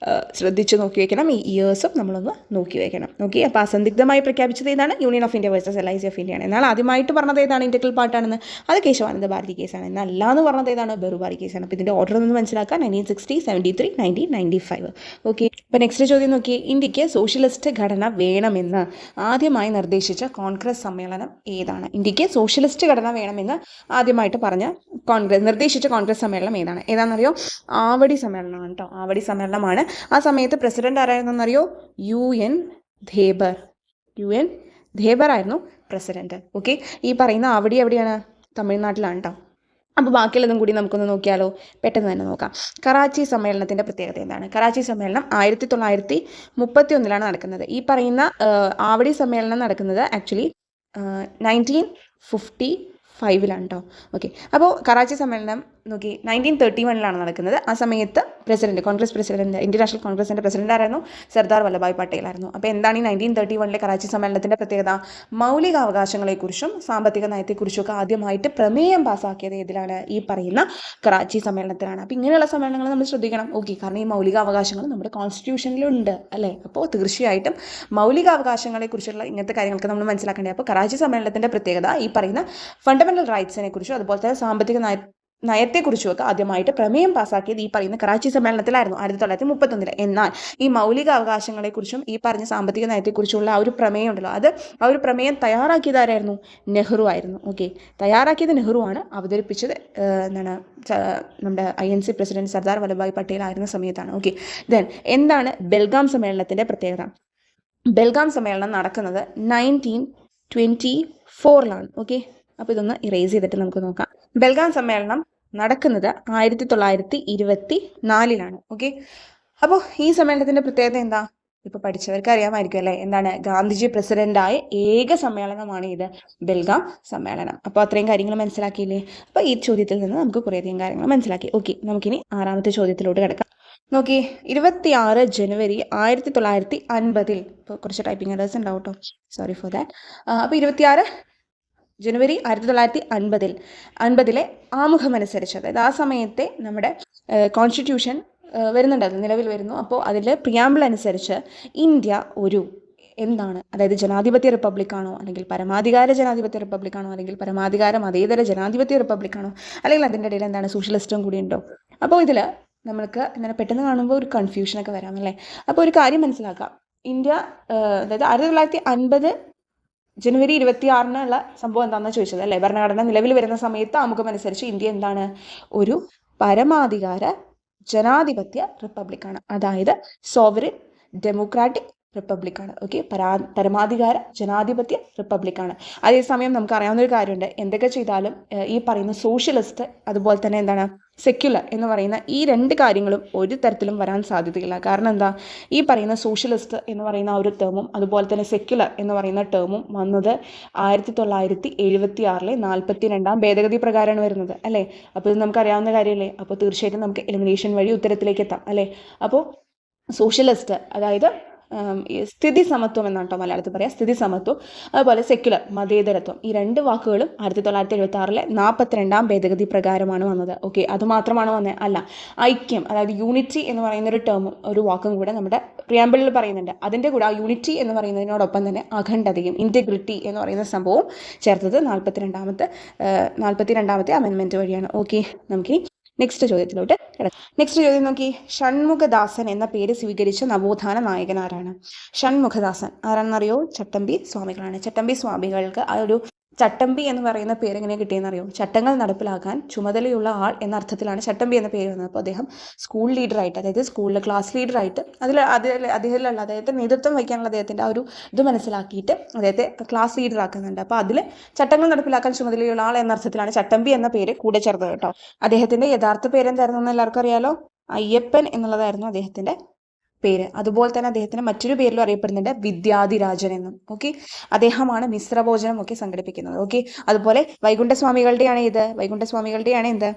ശ്രദ്ധിച്ച് നോക്കി വയ്ക്കണം. ഈ ഇയേഴ്സും നമ്മളൊന്ന് നോക്കി വയ്ക്കണം. ഓക്കെ, അപ്പോൾ അസന്ദിഗ്ധമായി പ്രഖ്യാപിച്ചത് ഏതാണ്? Union of India versus LIC of ഇന്ത്യയാണ്. എന്നാൽ ആദ്യമായിട്ട് പറഞ്ഞത് ഏതാണ്? ഇൻ്റഗ്രൽ പാർട്ടാണെന്ന്. അത് കേശവാനന്ദ ഭാരതി കേസാണ്. എന്നല്ല എന്ന് പറഞ്ഞത് ഏതാണ്? ബെറുബാരി കേസാണ്. അപ്പോൾ ഇതിൻ്റെ ഓർഡർ ഒന്ന് മനസ്സിലാക്കാം. 1960, 73, 1995. ഓക്കെ, അപ്പോൾ നെക്സ്റ്റ് ചോദ്യം നോക്കിയേ. ഇന്ത്യക്ക് സോഷ്യലിസ്റ്റ് ഘടന വേണമെന്ന് ആദ്യമായി നിർദ്ദേശിച്ച കോൺഗ്രസ് സമ്മേളനം ഏതാണ്? ഇന്ത്യക്ക് സോഷ്യലിസ്റ്റ് ഘടന വേണമെന്ന് ആദ്യമായിട്ട് നിർദ്ദേശിച്ച കോൺഗ്രസ് സമ്മേളനം ഏതാണെന്നറിയോ? ആവടി സമ്മേളനമാണ് കേട്ടോ. ആവടി സമ്മേളനമാണ്. ആ സമയത്ത് പ്രസിഡന്റ് ആരായിരുന്നെന്നറിയോ? UN ധേബർ ആയിരുന്നു പ്രസിഡന്റ്. ഓക്കെ, ഈ പറയുന്ന ആവടി എവിടെയാണ്? തമിഴ്നാട്ടിലാണ് കേട്ടോ. അപ്പോൾ ബാക്കിയുള്ളതും കൂടി നമുക്കൊന്ന് നോക്കിയാലോ? പെട്ടെന്ന് തന്നെ നോക്കാം. കറാച്ചി സമ്മേളനത്തിൻ്റെ പ്രത്യേകത എന്താണ്? കറാച്ചി സമ്മേളനം 1931-ലാണ് നടക്കുന്നത്. ഈ പറയുന്ന ആവടി സമ്മേളനം നടക്കുന്നത് ആക്ച്വലി 1955-ലാണ് കേട്ടോ. ഓക്കെ, അപ്പോൾ കറാച്ചി സമ്മേളനം നോക്കി 1931-ലാണ് നടക്കുന്നത്. ആ സമയത്ത് കോൺഗ്രസ് പ്രസിഡന്റ്, ഇന്ത്യൻ നാഷണൽ കോൺഗ്രസിൻ്റെ പ്രസിഡന്റ് ആയിരുന്നു? സർദാർ വല്ലഭായ് പട്ടേൽ ആയിരുന്നു. അപ്പോൾ എന്താണ് ഈ 1931-ലെ കറാച്ചി സമ്മേളനത്തിൻ്റെ പ്രത്യേകത? മൗലികാവകാശങ്ങളെക്കുറിച്ചും സാമ്പത്തിക നയത്തെക്കുറിച്ചൊക്കെ ആദ്യമായിട്ട് പ്രമേയം പാസ്സാക്കിയത് ഏതിലാണ്? ഈ പറയുന്ന കറാച്ചി സമ്മേളനത്തിലാണ്. അപ്പോൾ ഇങ്ങനെയുള്ള സമ്മേളനങ്ങൾ നമ്മൾ ശ്രദ്ധിക്കണം. ഓക്കെ, കാരണം ഈ മൗലികാവകാശങ്ങൾ നമ്മുടെ കോൺസ്റ്റിറ്റ്യൂഷനിലുണ്ട് അല്ലേ. അപ്പോൾ തീർച്ചയായിട്ടും മൗലികാവകാശങ്ങളെക്കുറിച്ചുള്ള ഇങ്ങനത്തെ കാര്യങ്ങളൊക്കെ നമ്മൾ മനസ്സിലാക്കേണ്ടത്. അപ്പോൾ കറാച്ചി സമ്മേളനത്തിൻ്റെ പ്രത്യേകത ഈ പറയുന്ന ഫണ്ടമെൻ്റൽ റൈറ്റ്സിനെ കുറിച്ചും അതുപോലെ തന്നെ സാമ്പത്തിക നയത്തെക്കുറിച്ചുമൊക്കെ ആദ്യമായിട്ട് പ്രമേയം പാസ്സാക്കിയത് ഈ പറയുന്ന കറാച്ചി സമ്മേളനത്തിലായിരുന്നു 1931. എന്നാൽ ഈ മൗലിക അവകാശങ്ങളെക്കുറിച്ചും ഈ പറഞ്ഞ സാമ്പത്തിക നയത്തെക്കുറിച്ചുള്ള ആ ഒരു പ്രമേയം ഉണ്ടല്ലോ, ആ ഒരു പ്രമേയം തയ്യാറാക്കിയതാരായിരുന്നു? നെഹ്റു ആയിരുന്നു. ഓക്കെ, തയ്യാറാക്കിയത് നെഹ്റു ആണ്, അവതരിപ്പിച്ചത് നമ്മുടെ INC പ്രസിഡന്റ് സർദാർ വല്ലഭായ് പട്ടേൽ ആയിരുന്ന സമയത്താണ്. ഓക്കെ, ദെൻ എന്താണ് ബെൽഗാം സമ്മേളനത്തിന്റെ പ്രത്യേകത? ബെൽഗാം സമ്മേളനം നടക്കുന്നത് 1924 ഓക്കെ, അപ്പോൾ ഇതൊന്ന് ഇറേസ് ചെയ്തിട്ട് നമുക്ക് നോക്കാം. ബെൽഗാം സമ്മേളനം നടക്കുന്നത് 1924 ഓക്കെ. അപ്പോൾ ഈ സമ്മേളനത്തിന്റെ പ്രത്യേകത എന്താ? ഇപ്പൊ പഠിച്ചവർക്ക് അറിയാമായിരിക്കും അല്ലേ, എന്താണ്? ഗാന്ധിജി പ്രസിഡന്റായ ഏക സമ്മേളനമാണ് ഇത്, ബെൽഗാം സമ്മേളനം. അപ്പോൾ അത്രയും കാര്യങ്ങൾ മനസ്സിലാക്കിയില്ലേ? അപ്പോൾ ഈ ചോദ്യത്തിൽ നിന്ന് നമുക്ക് കുറേയധികം കാര്യങ്ങൾ മനസ്സിലാക്കി. ഓക്കെ, നമുക്കിനി 6ാമത്തെ ചോദ്യത്തിലോട്ട് കിടക്കാം. നോക്കി, 26 ജനുവരി 1950, ഇപ്പോൾ കുറച്ച് ടൈപ്പിംഗ് എറേഴ്സ് ഉണ്ടാവും കേട്ടോ, സോറി ഫോർ ദാറ്റ്. അപ്പോൾ 26 ജനുവരി 1950 ആമുഖമനുസരിച്ച്, അതായത് ആ സമയത്തെ നമ്മുടെ കോൺസ്റ്റിറ്റ്യൂഷൻ വരുന്നുണ്ട്, അത് നിലവിൽ വരുന്നു. അപ്പോൾ അതിൽ പ്രിയാമ്പിൾ അനുസരിച്ച് ഇന്ത്യ ഒരു എന്താണ്, അതായത് ജനാധിപത്യ റിപ്പബ്ലിക്കാണോ, അല്ലെങ്കിൽ പരമാധികാര ജനാധിപത്യ റിപ്പബ്ലിക്കാണോ, അല്ലെങ്കിൽ പരമാധികാര മതേതര ജനാധിപത്യ റിപ്പബ്ലിക്കാണോ, അല്ലെങ്കിൽ അതിൻ്റെ ഇടയിൽ എന്താണ് സോഷ്യലിസ്റ്റും കൂടി ഉണ്ടോ? അപ്പോൾ ഇതിൽ നമ്മൾക്ക് ഇങ്ങനെ പെട്ടെന്ന് കാണുമ്പോൾ ഒരു കൺഫ്യൂഷനൊക്കെ വരാം അല്ലേ. അപ്പോൾ ഒരു കാര്യം മനസ്സിലാക്കാം, ഇന്ത്യ അതായത് 1950 ജനുവരി 26 സംഭവം എന്താണെന്ന് ചോദിച്ചത് അല്ലേ. ഭരണഘടന നിലവിൽ വരുന്ന സമയത്ത് ആമുഖം അനുസരിച്ച് ഇന്ത്യ എന്താണ്? ഒരു പരമാധികാര ജനാധിപത്യ റിപ്പബ്ലിക്കാണ്, അതായത് സോവറിൻ ഡെമോക്രാറ്റിക് റിപ്പബ്ലിക്കാണ്. ഓക്കെ, പരമാധികാര ജനാധിപത്യ റിപ്പബ്ലിക്കാണ്. അതേസമയം നമുക്ക് അറിയാവുന്ന ഒരു കാര്യമുണ്ട്, എന്തൊക്കെ ചെയ്താലും ഈ പറയുന്ന സോഷ്യലിസ്റ്റ് അതുപോലെ തന്നെ എന്താണ് സെക്യുലർ എന്ന് പറയുന്ന ഈ 2 കാര്യങ്ങളും ഒരു തരത്തിലും വരാൻ സാധ്യതയില്ല. കാരണം എന്താ? ഈ പറയുന്ന സോഷ്യലിസ്റ്റ് എന്ന് പറയുന്ന ആ ഒരു ടേമും അതുപോലെ തന്നെ സെക്യുലർ എന്ന് പറയുന്ന ടേമും വന്നത് 1976 42ാം ഭേദഗതി പ്രകാരമാണ് വരുന്നത് അല്ലേ. അപ്പോൾ ഇത് നമുക്ക് അറിയാവുന്ന കാര്യമല്ലേ. അപ്പോൾ തീർച്ചയായിട്ടും നമുക്ക് എലിമിനേഷൻ വഴി ഉത്തരത്തിലേക്ക് എത്താം അല്ലേ. അപ്പോൾ സോഷ്യലിസ്റ്റ് അതായത് സ്ഥിതി സമത്വം എന്നാണ് കേട്ടോ മലയാളത്തിൽ പറയാം, സ്ഥിതി സമത്വം. അതുപോലെ സെക്യുലർ മതേതരത്വം, ഈ 2 വാക്കുകളും 1976 42ാം ഭേദഗതി പ്രകാരമാണ് വന്നത്. ഓക്കെ, അതുമാത്രമാണ് വന്നത്? അല്ല, ഐക്യം അതായത് യൂണിറ്റി എന്ന് പറയുന്ന ഒരു ടേമും ഒരു വാക്കും കൂടെ നമ്മുടെ പ്രിയാമ്പിളിൽ പറയുന്നുണ്ട്. അതിൻ്റെ കൂടെ ആ യൂണിറ്റി എന്ന് പറയുന്നതിനോടൊപ്പം തന്നെ അഖണ്ഡതയും ഇൻറ്റഗ്രിറ്റി എന്ന് പറയുന്ന സംഭവം ചേർത്തത് 42ാമത്തെ അമെൻമെൻറ്റ് വഴിയാണ്. ഓക്കെ, നമുക്ക് നെക്സ്റ്റ് ചോദ്യത്തിലോട്ട് കിടക്കാം. നെക്സ്റ്റ് ചോദ്യം നോക്കി, ഷൺമുഖദാസൻ എന്ന പേര് സ്വീകരിച്ച നവോത്ഥാന നായകൻ ആരാണ്? ഷൺമുഖദാസൻ ആരാണെന്നറിയോ? ചട്ടമ്പി സ്വാമികളാണ്. ചട്ടമ്പി സ്വാമികൾക്ക് ആ ഒരു ചട്ടമ്പി എന്ന് പറയുന്ന പേര് എങ്ങനെ കിട്ടിയെന്നറിയോ? ചട്ടങ്ങൾ നടപ്പിലാക്കാൻ ചുമതലയുള്ള ആൾ എന്ന അർത്ഥത്തിലാണ് ചട്ടമ്പി എന്ന പേര് വന്നത്. അപ്പോൾ അദ്ദേഹം സ്കൂൾ ലീഡറായിട്ട്, അതായത് സ്കൂളിലെ ക്ലാസ് ലീഡറായിട്ട് അദ്ദേഹത്തിലുള്ള അദ്ദേഹത്തെ നേതൃത്വം വഹിക്കാനുള്ള അദ്ദേഹത്തിൻ്റെ ആ ഒരു ഇത് മനസ്സിലാക്കിയിട്ട് അദ്ദേഹത്തെ ക്ലാസ് ലീഡറാക്കുന്നുണ്ട്. അപ്പോൾ അതിൽ ചട്ടങ്ങൾ നടപ്പിലാക്കാൻ ചുമതലയുള്ള ആൾ എന്ന അർത്ഥത്തിലാണ് ചട്ടമ്പി എന്ന പേര് കൂടെ ചേർത്തത് കേട്ടോ. അദ്ദേഹത്തിൻ്റെ യഥാർത്ഥ പേരെന്തായിരുന്നു എന്ന് എല്ലാവർക്കും അറിയാലോ, അയ്യപ്പൻ എന്നുള്ളതായിരുന്നു അദ്ദേഹത്തിൻ്റെ പേര്. അതുപോലെ തന്നെ അദ്ദേഹത്തിന് മറ്റൊരു പേരിലും അറിയപ്പെടുന്നുണ്ട് വിദ്യാധിരാജൻ എന്നും. ഓക്കെ, അദ്ദേഹമാണ് മിശ്രഭോജനം ഒക്കെ സംഘടിപ്പിക്കുന്നത്. ഓക്കെ, അതുപോലെ വൈകുണ്ഠസ്വാമികളുടെയാണ് എന്ത്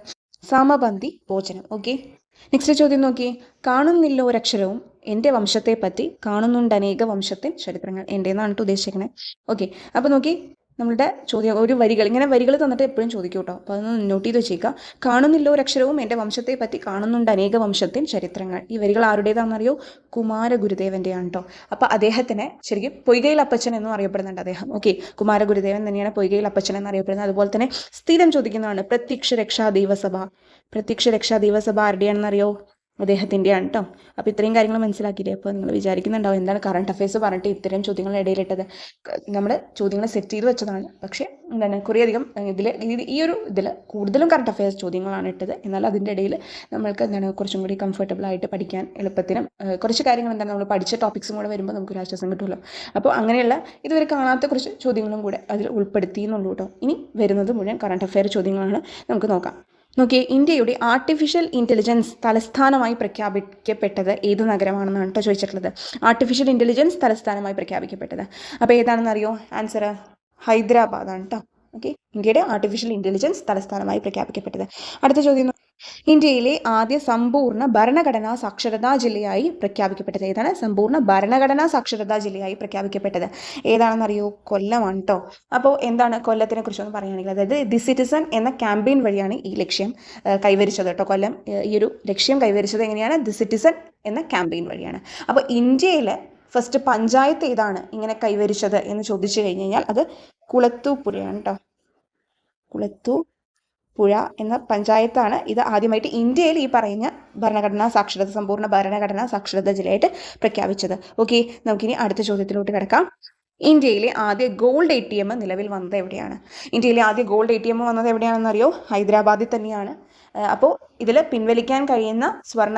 സമപന്തി ഭോജനം. ഓക്കെ, നെക്സ്റ്റ് ചോദ്യം നോക്കി, കാണുന്നില്ല ഒരക്ഷരവും എൻ്റെ വംശത്തെ പറ്റി കാണുന്നുണ്ട് അനേക വംശത്തിൻ ചരിത്രങ്ങൾ. എൻ്റെ എന്നാണ് ഉദ്ദേശിക്കുന്നത്. ഓക്കെ, അപ്പോൾ നോക്കി, നമ്മളുടെ ചോദ്യം ഒരു ഇങ്ങനെ വരികൾ തന്നിട്ട് എപ്പോഴും ചോദിക്കും കേട്ടോ. അപ്പോൾ അതൊന്ന് നോട്ട് ചെയ്ത് വെച്ചേക്കാം. കാണുന്നില്ല ഒരക്ഷരവും എൻ്റെ വംശത്തെ പറ്റി കാണുന്നുണ്ട് അനേക വംശത്തിൻ ചരിത്രങ്ങൾ. ഈ വരികൾ ആരുടേതാണെന്നറിയോ? കുമാരഗുരുദേവൻ്റെയാണ് കേട്ടോ. അപ്പോൾ അദ്ദേഹത്തിന് ശരിക്കും പൊയ്കയിൽ അപ്പച്ചൻ എന്നും അറിയപ്പെടുന്നുണ്ട് അദ്ദേഹം. ഓക്കെ, കുമാരഗുരുദേവൻ തന്നെയാണ് പൊയ്കയിൽ അപ്പച്ചൻ എന്നറിയപ്പെടുന്നത്. അതുപോലെ തന്നെ സ്ഥിരം ചോദിക്കുന്നതാണ് പ്രത്യക്ഷ രക്ഷാ ദൈവസഭ ആരുടെയാണെന്നറിയോ? അദ്ദേഹത്തിൻ്റെയാണ് കേട്ടോ. അപ്പോൾ ഇത്രയും കാര്യങ്ങൾ മനസ്സിലാക്കിയില്ലേ? അപ്പോൾ നിങ്ങൾ വിചാരിക്കുന്നുണ്ടാവും എന്താണ് കറണ്ട് അഫയേഴ്സ് പറഞ്ഞിട്ട് ഇത്തരം ചോദ്യങ്ങൾ ഇടയിലിട്ടത്. നമ്മൾ ചോദ്യങ്ങൾ സെറ്റ് ചെയ്ത് വെച്ചതാണ്, പക്ഷേ എന്താണ് കുറേയധികം ഇതിൽ കൂടുതലും കറണ്ട് അഫയേഴ്സ് ചോദ്യങ്ങളാണ് ഇട്ടത്. എന്നാൽ അതിൻ്റെ ഇടയിൽ നമ്മൾക്ക് എന്താണ് കുറച്ചും കൂടി കംഫർട്ടബിൾ ആയിട്ട് പഠിക്കാൻ എളുപ്പത്തിനും കുറച്ച് കാര്യങ്ങൾ എന്താണ് നമ്മൾ പഠിച്ച ടോപ്പിക്സും കൂടെ വരുമ്പോൾ നമുക്ക് ഒരു ആശ്വാസം കിട്ടുമല്ലോ. അപ്പോൾ അങ്ങനെയുള്ള ഇതുവരെ കാണാത്ത കുറച്ച് ചോദ്യങ്ങളും കൂടെ അതിൽ ഉൾപ്പെടുത്തി എന്നുള്ളൂ കേട്ടോ. ഇനി വരുന്നത് മുഴുവൻ കറണ്ട് അഫയർ ചോദ്യങ്ങളാണ്, നമുക്ക് നോക്കാം. നോക്കിയേ, ഇന്ത്യയുടെ ആർട്ടിഫിഷ്യൽ ഇൻ്റലിജൻസ് തലസ്ഥാനമായി പ്രഖ്യാപിക്കപ്പെട്ടത് ഏത് നഗരമാണെന്നാണ് കേട്ടോ ചോദിച്ചിട്ടുള്ളത്. ആർട്ടിഫിഷ്യൽ ഇൻ്റലിജൻസ് തലസ്ഥാനമായി പ്രഖ്യാപിക്കപ്പെട്ടത് അപ്പോൾ ഏതാണെന്നറിയോ? ആൻസർ ഹൈദരാബാദാണ് കേട്ടോ. ഓക്കെ, ഇന്ത്യയുടെ ആർട്ടിഫിഷ്യൽ ഇൻ്റലിജൻസ് തലസ്ഥാനമായി പ്രഖ്യാപിക്കപ്പെട്ടത്. അടുത്ത ചോദ്യം, ഇന്ത്യയിലെ ആദ്യ സമ്പൂർണ്ണ ഭരണഘടനാ സാക്ഷരതാ ജില്ലയായി പ്രഖ്യാപിക്കപ്പെട്ടത് ഏതാണ്? സമ്പൂർണ്ണ ഭരണഘടനാ സാക്ഷരതാ ജില്ലയായി പ്രഖ്യാപിക്കപ്പെട്ടത് ഏതാണെന്നറിയോ? കൊല്ലമാണ് കേട്ടോ. അപ്പോൾ എന്താണ് കൊല്ലത്തിനെ കുറിച്ചൊന്ന് പറയുകയാണെങ്കിൽ, അതായത് ദി സിറ്റിസൺ എന്ന ക്യാമ്പയിൻ വഴിയാണ് ഈ ലക്ഷ്യം കൈവരിച്ചത് കേട്ടോ. കൊല്ലം ഈ ഒരു ലക്ഷ്യം കൈവരിച്ചത് എങ്ങനെയാണ്? ദി സിറ്റിസൺ എന്ന ക്യാമ്പയിൻ വഴിയാണ്. അപ്പോൾ ഇന്ത്യയിൽ ഫസ്റ്റ് പഞ്ചായത്ത് ഏതാണ് ഇങ്ങനെ കൈവരിച്ചത് എന്ന് ചോദിച്ചു കഴിഞ്ഞ് കഴിഞ്ഞാൽ അത് കുളത്തൂപ്പുഴയാണ് കേട്ടോ. പുഴ എന്ന പഞ്ചായത്താണ് ഇത് ആദ്യമായിട്ട് ഇന്ത്യയിൽ ഈ പറയുന്ന സമ്പൂർണ്ണ ഭരണഘടനാ സാക്ഷരതാ ജില്ലയായിട്ട് പ്രഖ്യാപിച്ചത്. ഓക്കെ, നമുക്കിനി അടുത്ത ചോദ്യത്തിലോട്ട് കിടക്കാം. ഇന്ത്യയിലെ ആദ്യ ഗോൾഡ് ATM നിലവിൽ വന്നത് എവിടെയാണ്? ഇന്ത്യയിലെ ആദ്യ ഗോൾഡ് ATM വന്നത് എവിടെയാണെന്ന് അറിയോ? ഹൈദരാബാദിൽ തന്നെയാണ്. അപ്പോൾ ഇതിൽ പിൻവലിക്കാൻ കഴിയുന്ന സ്വർണ്ണ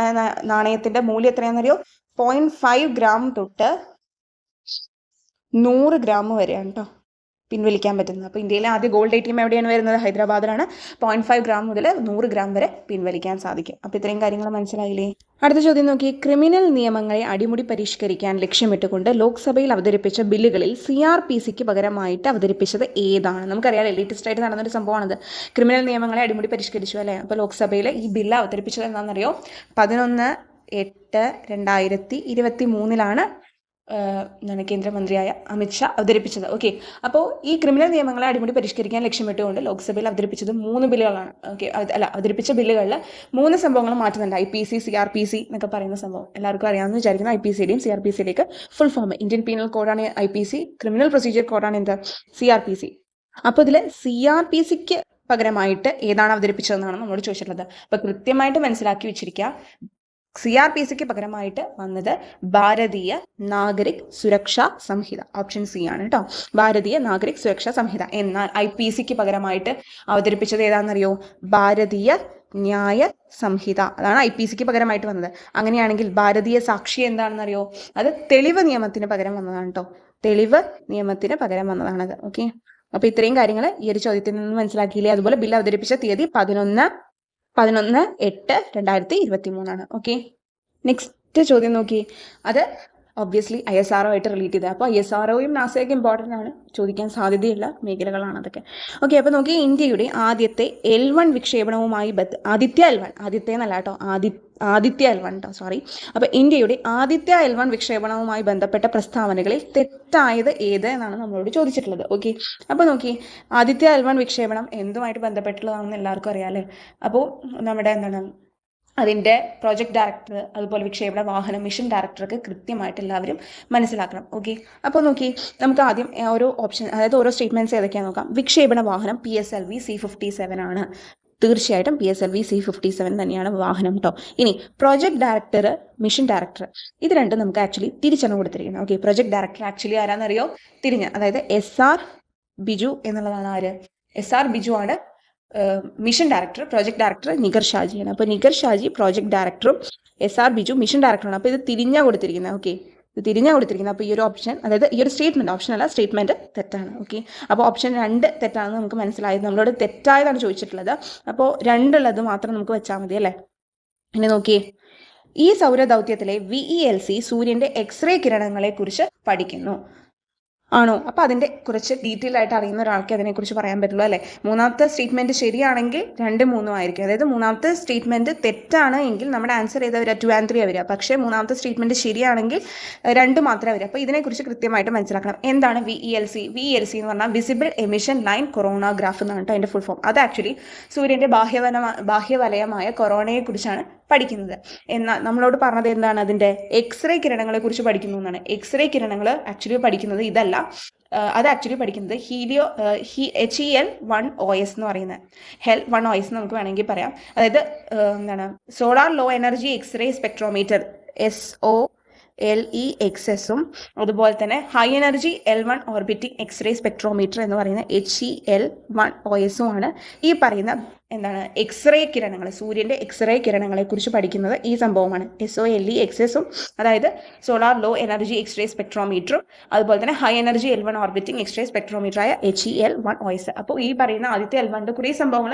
നാണയത്തിന്റെ മൂല്യം എത്രയാണെന്നറിയോ? 0.5 ഗ്രാം തൊട്ട് 100 ഗ്രാം വരെയാണ് കേട്ടോ പിൻവലിക്കാൻ പറ്റുന്നത്. അപ്പോൾ ഇന്ത്യയിലെ ആദ്യ ഗോൾഡ് ATM എവിടെയാണ് വരുന്നത്? ഹൈദരാബാദിലാണ്. 0.5 ഗ്രാം മുതൽ 100 ഗ്രാം വരെ പിൻവലിക്കാൻ സാധിക്കും. അപ്പോൾ ഇത്രയും കാര്യങ്ങൾ മനസ്സിലായില്ലേ? അടുത്ത ചോദ്യം നോക്കി. ക്രിമിനൽ നിയമങ്ങളെ അടിമുടി പരിഷ്കരിക്കാൻ ലക്ഷ്യമിട്ടുകൊണ്ട് ലോക്സഭയിൽ അവതരിപ്പിച്ച ബില്ലുകളിൽ CRPCക്ക് പകരമായിട്ട് അവതരിപ്പിച്ചത് ഏതാണ്? നമുക്കറിയാം, ലേറ്റസ്റ്റ് ആയിട്ട് നടന്നൊരു സംഭവമാണത്. ക്രിമിനൽ നിയമങ്ങളെ അടിമുടി പരിഷ്കരിച്ചു അല്ലേ? അപ്പോൾ ലോക്സഭയിൽ ഈ ബില്ല് അവതരിപ്പിച്ചത് എന്താണെന്നറിയോ? 11/8/2023 എന്താണ് കേന്ദ്രമന്ത്രിയായ അമിത്ഷാ അവതരിപ്പിച്ചത്. ഓക്കെ, അപ്പോൾ ഈ ക്രിമിനൽ നിയമങ്ങളെ അടിമുടി പരിഷ്കരിക്കാൻ ലക്ഷ്യമിട്ടുകൊണ്ട് ലോക്സഭയിൽ അവതരിപ്പിച്ചത് 3 ബില്ലുകളാണ്. ഓക്കെ, അവതരിപ്പിച്ച ബില്ലുകളിൽ 3 സംഭവങ്ങൾ മാറ്റുന്നുണ്ട്. IPC, CRPC എന്നൊക്കെ പറയുന്ന സംഭവം എല്ലാവർക്കും അറിയാമെന്ന് വിചാരിക്കുന്നു. IPCയുടെയും CRPCയുടെയൊക്കെ ഫുൾ ഫോം. ഇന്ത്യൻ പീനൽ കോഡാണ് IPC, ക്രിമിനൽ പ്രൊസീജിയർ കോഡാണ് എന്ത്? CRPC. അപ്പോൾ ഇതിൽ CRPCക്ക് പകരമായിട്ട് ഏതാണ് അവതരിപ്പിച്ചതെന്നാണ് നമ്മളോട് ചോദിച്ചിട്ടുള്ളത്. അപ്പോൾ കൃത്യമായിട്ട് മനസ്സിലാക്കി വെച്ചിരിക്കുക. CRPCക്ക് പകരമായിട്ട് വന്നത് ഭാരതീയ നാഗരിക് സുരക്ഷാ സംഹിത. ഓപ്ഷൻ C ആണ് കേട്ടോ, ഭാരതീയ നാഗരിക് സുരക്ഷാ സംഹിത. എന്നാൽ IPCക്ക് പകരമായിട്ട് അവതരിപ്പിച്ചത് ഏതാണെന്നറിയോ? ഭാരതീയ ന്യായ സംഹിത. അതാണ് IPCക്ക് പകരമായിട്ട് വന്നത്. അങ്ങനെയാണെങ്കിൽ ഭാരതീയ സാക്ഷി എന്താണെന്നറിയോ? അത് തെളിവ് നിയമത്തിന് പകരം വന്നതാണ് കേട്ടോ. തെളിവ് നിയമത്തിന് പകരം വന്നതാണത്. ഓക്കെ, അപ്പോൾ ഇത്രയും കാര്യങ്ങൾ ഈ ഒരു ചോദ്യത്തിൽ നിന്ന് മനസ്സിലാക്കിയില്ലേ? അതുപോലെ ബില്ല് അവതരിപ്പിച്ച തീയതി 11/8/2023 ഓക്കെ, നെക്സ്റ്റ് ചോദ്യം നോക്കി. അത് ഒബ്വിയസ്ലി ISRO ആയിട്ട് റിലേറ്റ് ചെയ്തത്. അപ്പോൾ ISROയും നാസയൊക്കെ ഇമ്പോർട്ടൻ്റ് ആണ്, ചോദിക്കാൻ സാധ്യതയുള്ള മേഖലകളാണ് അതൊക്കെ. ഓക്കെ, അപ്പോൾ നോക്കി. ഇന്ത്യയുടെ ആദ്യത്തെ L1 വിക്ഷേപണവുമായി ആദിത്യ എന്നല്ല കേട്ടോ, ആദിത്യ L1 കേട്ടോ, സോറി. അപ്പോൾ ഇന്ത്യയുടെ ആദിത്യ L1 വിക്ഷേപണവുമായി ബന്ധപ്പെട്ട പ്രസ്താവനകളിൽ തെറ്റായത് ഏത് എന്നാണ് നമ്മളോട് ചോദിച്ചിട്ടുള്ളത്. ഓക്കെ, അപ്പോൾ നോക്കി. ആദിത്യ L1 വിക്ഷേപണം എന്തുമായിട്ട് ബന്ധപ്പെട്ടുള്ളതാണെന്ന് എല്ലാവർക്കും അറിയാം അല്ലേ? അപ്പോൾ നമ്മുടെ അതിൻ്റെ പ്രോജക്റ്റ് ഡയറക്ടർ, അതുപോലെ വിക്ഷേപണ വാഹനം മിഷൻ ഡയറക്ടർക്ക് കൃത്യമായിട്ട് എല്ലാവരും മനസ്സിലാക്കണം. ഓക്കെ, അപ്പോൾ നോക്കി. നമുക്ക് ആദ്യം ഓരോ ഓപ്ഷൻ, അതായത് ഓരോ സ്റ്റേറ്റ്മെൻറ്റ്സ് ഏതൊക്കെയാണെന്ന് നോക്കാം. വിക്ഷേപണ വാഹനം PSLV C-57 ആണ്. തീർച്ചയായിട്ടും PSLV C-57 തന്നെയാണ് വാഹനം കേട്ടോ. ഇനി പ്രോജക്ട് ഡയറക്ടർ, മിഷൻ ഡയറക്ടർ, ഇത് രണ്ടും നമുക്ക് ആക്ച്വലി തിരിച്ചാണ് കൊടുത്തിരിക്കുന്നത്. ഓക്കെ, പ്രോജക്ട് ഡയറക്ടർ ആക്ച്വലി ആരാന്നറിയോ? അതായത് SR ബിജു എന്നുള്ളതാണ്. ആര്? SR ബിജു ആണ് mission director. Project director Nigar ഷാജിയാണ്. അപ്പോൾ നിഗർ ഷാജി പ്രോജക്ട് ഡയറക്ടറും SR ബിജു മിഷൻ ഡയറക്ടറാണ്. അപ്പോൾ ഇത് തിരിഞ്ഞാണ് കൊടുത്തിരിക്കുന്നത്. ഓക്കെ, ഇത് തിരിഞ്ഞാണ് കൊടുത്തിരിക്കുന്നത്. അപ്പോൾ ഈ ഒരു ഓപ്ഷൻ, അതായത് ഈ ഒരു സ്റ്റേറ്റ്മെൻറ്റ്, ഓപ്ഷൻ അല്ല സ്റ്റേറ്റ്മെൻറ്റ് തെറ്റാണ്. ഓക്കെ, അപ്പോൾ ഓപ്ഷൻ 2 തെറ്റാണെന്ന് നമുക്ക് മനസ്സിലായത്. നമ്മളോട് തെറ്റായതാണ് ചോദിച്ചിട്ടുള്ളത്. അപ്പോൾ 2 ഉള്ളത് മാത്രം നമുക്ക് വെച്ചാൽ മതി അല്ലേ? ഇനി നോക്കിയേ. ഈ സൗരദൗത്യത്തിലെ VELC സൂര്യൻ്റെ എക്സ്റേ കിരണങ്ങളെക്കുറിച്ച് പഠിക്കുന്നു. ആണോ? അപ്പോൾ അതിൻ്റെ കുറച്ച് ഡീറ്റെയിൽ ആയിട്ട് അറിയുന്ന ഒരാൾക്ക് അതിനെക്കുറിച്ച് പറയാൻ പറ്റുള്ളൂ അല്ലേ? മൂന്നാമത്തെ സ്റ്റേറ്റ്മെൻറ്റ് ശരിയാണെങ്കിൽ 2, 3 ആയിരിക്കും. അതായത് മൂന്നാമത്തെ സ്റ്റേറ്റ്മെൻറ്റ് തെറ്റാണ് എങ്കിൽ നമ്മുടെ ആൻസർ ഏതാ വരിക? 2 and 3 വരിക. പക്ഷേ മൂന്നാമത്തെ സ്റ്റേറ്റ്മെൻറ്റ് ശരിയാണെങ്കിൽ 2 മാത്രമേ വരിക. അപ്പോൾ ഇതിനെക്കുറിച്ച് കൃത്യമായിട്ട് മനസ്സിലാക്കണം. എന്താണ് VELC? VELC എന്ന് പറഞ്ഞാൽ വിസിബിൾ എമിഷൻ ലൈൻ കൊറോണോഗ്രാഫ് എന്നാണ് കേട്ടോ അതിൻ്റെ ഫുൾ ഫോം. അത് ആക്ച്വലി സൂര്യൻ്റെ ബാഹ്യവലയമായ കൊറോണയെക്കുറിച്ചാണ് പഠിക്കുന്നത്. എന്നാൽ നമ്മളോട് പറഞ്ഞത് എന്താണ്? അതിൻ്റെ എക്സ്റേ കിരണങ്ങളെ കുറിച്ച് പഠിക്കുന്നു എന്നാണ്. എക്സ്റേ കിരണങ്ങൾ ആക്ച്വലി പഠിക്കുന്നത് ഇതല്ല. അത് ആക്ച്വലി പഠിക്കുന്നത് HEL1OS എന്ന് പറയുന്നത്. HEL1OS നമുക്ക് വേണമെങ്കിൽ പറയാം. അതായത് solar low energy X ray spectrometer SOLEXS-ഉം അതുപോലെ തന്നെ high energy L1 orbiting X ray spectrometer എന്ന് പറയുന്ന HEL1OS-ഉമാണ് ഈ പറയുന്ന എക്സ്റേ കിരണങ്ങൾ, സൂര്യൻ്റെ എക്സ്റേ കിരണങ്ങളെ കുറിച്ച് പഠിക്കുന്നത് ഈ സംഭവമാണ്. SOLEXS-ഉം അതായത് സോളാർ ലോ എനർജി എക്സ്റേ സ്പെക്ട്രോമീറ്ററും അതുപോലെ തന്നെ high energy L1 orbiting X ray സ്പെക്ട്രോമീറ്ററായ HEL1OS. അപ്പോൾ ഈ പറയുന്ന ആദ്യത്തെ L1 കുറേ സംഭവങ്ങൾ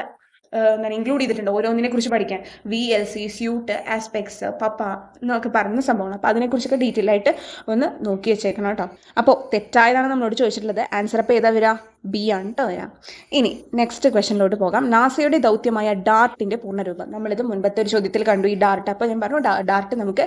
ഇൻക്ലൂഡ് ചെയ്തിട്ടുണ്ട് ഓരോന്നിനെ കുറിച്ച് പഠിക്കാൻ. VLC, സ്യൂട്ട്, ആസ്പെക്ട്സ്, പപ്പ എന്നൊക്കെ പറയുന്ന സംഭവമാണ്. അപ്പോൾ അതിനെക്കുറിച്ചൊക്കെ ഡീറ്റെയിൽ ആയിട്ട് ഒന്ന് നോക്കി വെച്ചേക്കണം കേട്ടോ. അപ്പോൾ തെറ്റായതാണ് നമ്മളോട് ചോദിച്ചിട്ടുള്ളത്. ആൻസർ അപ്പോൾ ഏതാ വരിക? B ആണ് കേട്ടോ വരിക. ഇനി നെക്സ്റ്റ് ക്വസ്റ്റനിലോട്ട് പോകാം. നാസയുടെ ദൗത്യമായ ഡാർട്ടിൻ്റെ പൂർണ്ണരൂപം. നമ്മളിത് മുൻപത്തെ ഒരു ചോദ്യത്തിൽ കണ്ടു ഈ ഡാർട്ട്. അപ്പോൾ ഞാൻ പറഞ്ഞു ഡാർട്ട് നമുക്ക്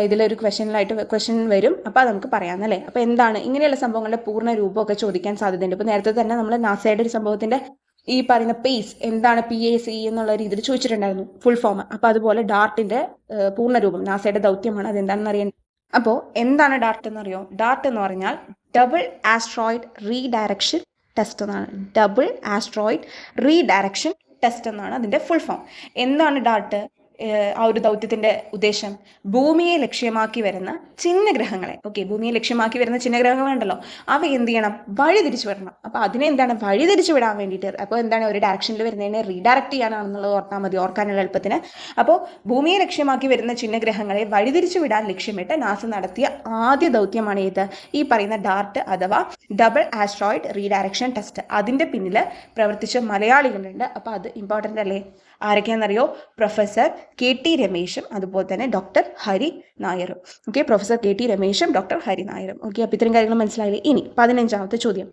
ഇതിലൊരു ക്വസ്റ്റൻ വരും. അപ്പോൾ അത് നമുക്ക് പറയാമെന്നല്ലേ. അപ്പോൾ എന്താണ് ഇങ്ങനെയുള്ള സംഭവങ്ങളുടെ പൂർണ്ണ രൂപമൊക്കെ ചോദിക്കാൻ സാധ്യതയുണ്ട്. ഇപ്പോൾ നേരത്തെ തന്നെ നമ്മൾ നാസയുടെ ഒരു സംഭവത്തിൻ്റെ ഈ പറയുന്ന പേസ് എന്താണ് PACE എന്നുള്ള രീതിയിൽ ചോദിച്ചിട്ടുണ്ടായിരുന്നു ഫുൾ ഫോം. അപ്പോൾ അതുപോലെ ഡാർട്ടിൻ്റെ പൂർണ്ണരൂപം, നാസയുടെ ദൗത്യമാണ്, അതെന്താണെന്ന് അറിയാൻ. അപ്പോൾ എന്താണ് ഡാർട്ട് എന്നറിയോ? ഡാർട്ട് എന്ന് പറഞ്ഞാൽ ഡബിൾ ആസ്ട്രോയിഡ് റീഡയറക്ഷൻ ടെസ്റ്റ് എന്നാണ്. ഡബിൾ ആസ്ട്രോയിഡ് റീഡയറക്ഷൻ ടെസ്റ്റ് എന്നാണ് അതിൻ്റെ ഫുൾ ഫോം. എന്താണ് ഡാർട്ട്? ആ ഒരു ദൗത്യത്തിൻ്റെ ഉദ്ദേശം ഭൂമിയെ ലക്ഷ്യമാക്കി വരുന്ന ചിഹ്നഗ്രഹങ്ങളെ, ഓക്കെ, ഭൂമിയെ ലക്ഷ്യമാക്കി വരുന്ന ചിഹ്നഗ്രഹങ്ങളുണ്ടല്ലോ, അവ എന്ത് ചെയ്യണം? വഴി തിരിച്ചു വിടണം. അപ്പോൾ അതിനെ എന്താണ് വഴി തിരിച്ചു വിടാൻ വേണ്ടിയിട്ട്, അപ്പോൾ എന്താണ് ഒരു ഡയറക്ഷനിൽ വരുന്നതിനെ റീഡയറക്റ്റ് ചെയ്യാനാണെന്നുള്ളത് ഓർത്താൽ മതി, ഓർക്കാനുള്ള എളുപ്പത്തിന്. അപ്പോൾ ഭൂമിയെ ലക്ഷ്യമാക്കി വരുന്ന ചിഹ്നഗ്രഹങ്ങളെ വഴിതിരിച്ചു വിടാൻ ലക്ഷ്യമിട്ട് നാസ നടത്തിയ ആദ്യ ദൗത്യമാണ് ഇത് ഈ പറയുന്ന ഡാർട്ട് അഥവാ ഡബിൾ ആസ്ട്രോയിഡ് റീഡയറക്ഷൻ ടെസ്റ്റ്. അതിൻ്റെ പിന്നിൽ പ്രവർത്തിച്ച മലയാളികളുണ്ട്. അപ്പോൾ അത് ഇമ്പോർട്ടൻ്റ് അല്ലേ? ആരൊക്കെയാണെന്നറിയോ? പ്രൊഫസർ KT രമേശും അതുപോലെ തന്നെ ഡോക്ടർ ഹരി നായരും. ഓക്കെ, പ്രൊഫസർ KT രമേശും ഡോക്ടർ ഹരി നായരും. ഓക്കെ, അപ്പോൾ ഇത്രയും കാര്യങ്ങൾ മനസ്സിലായില്ലേ? ഇനി 15ാമത്തെ ചോദ്യം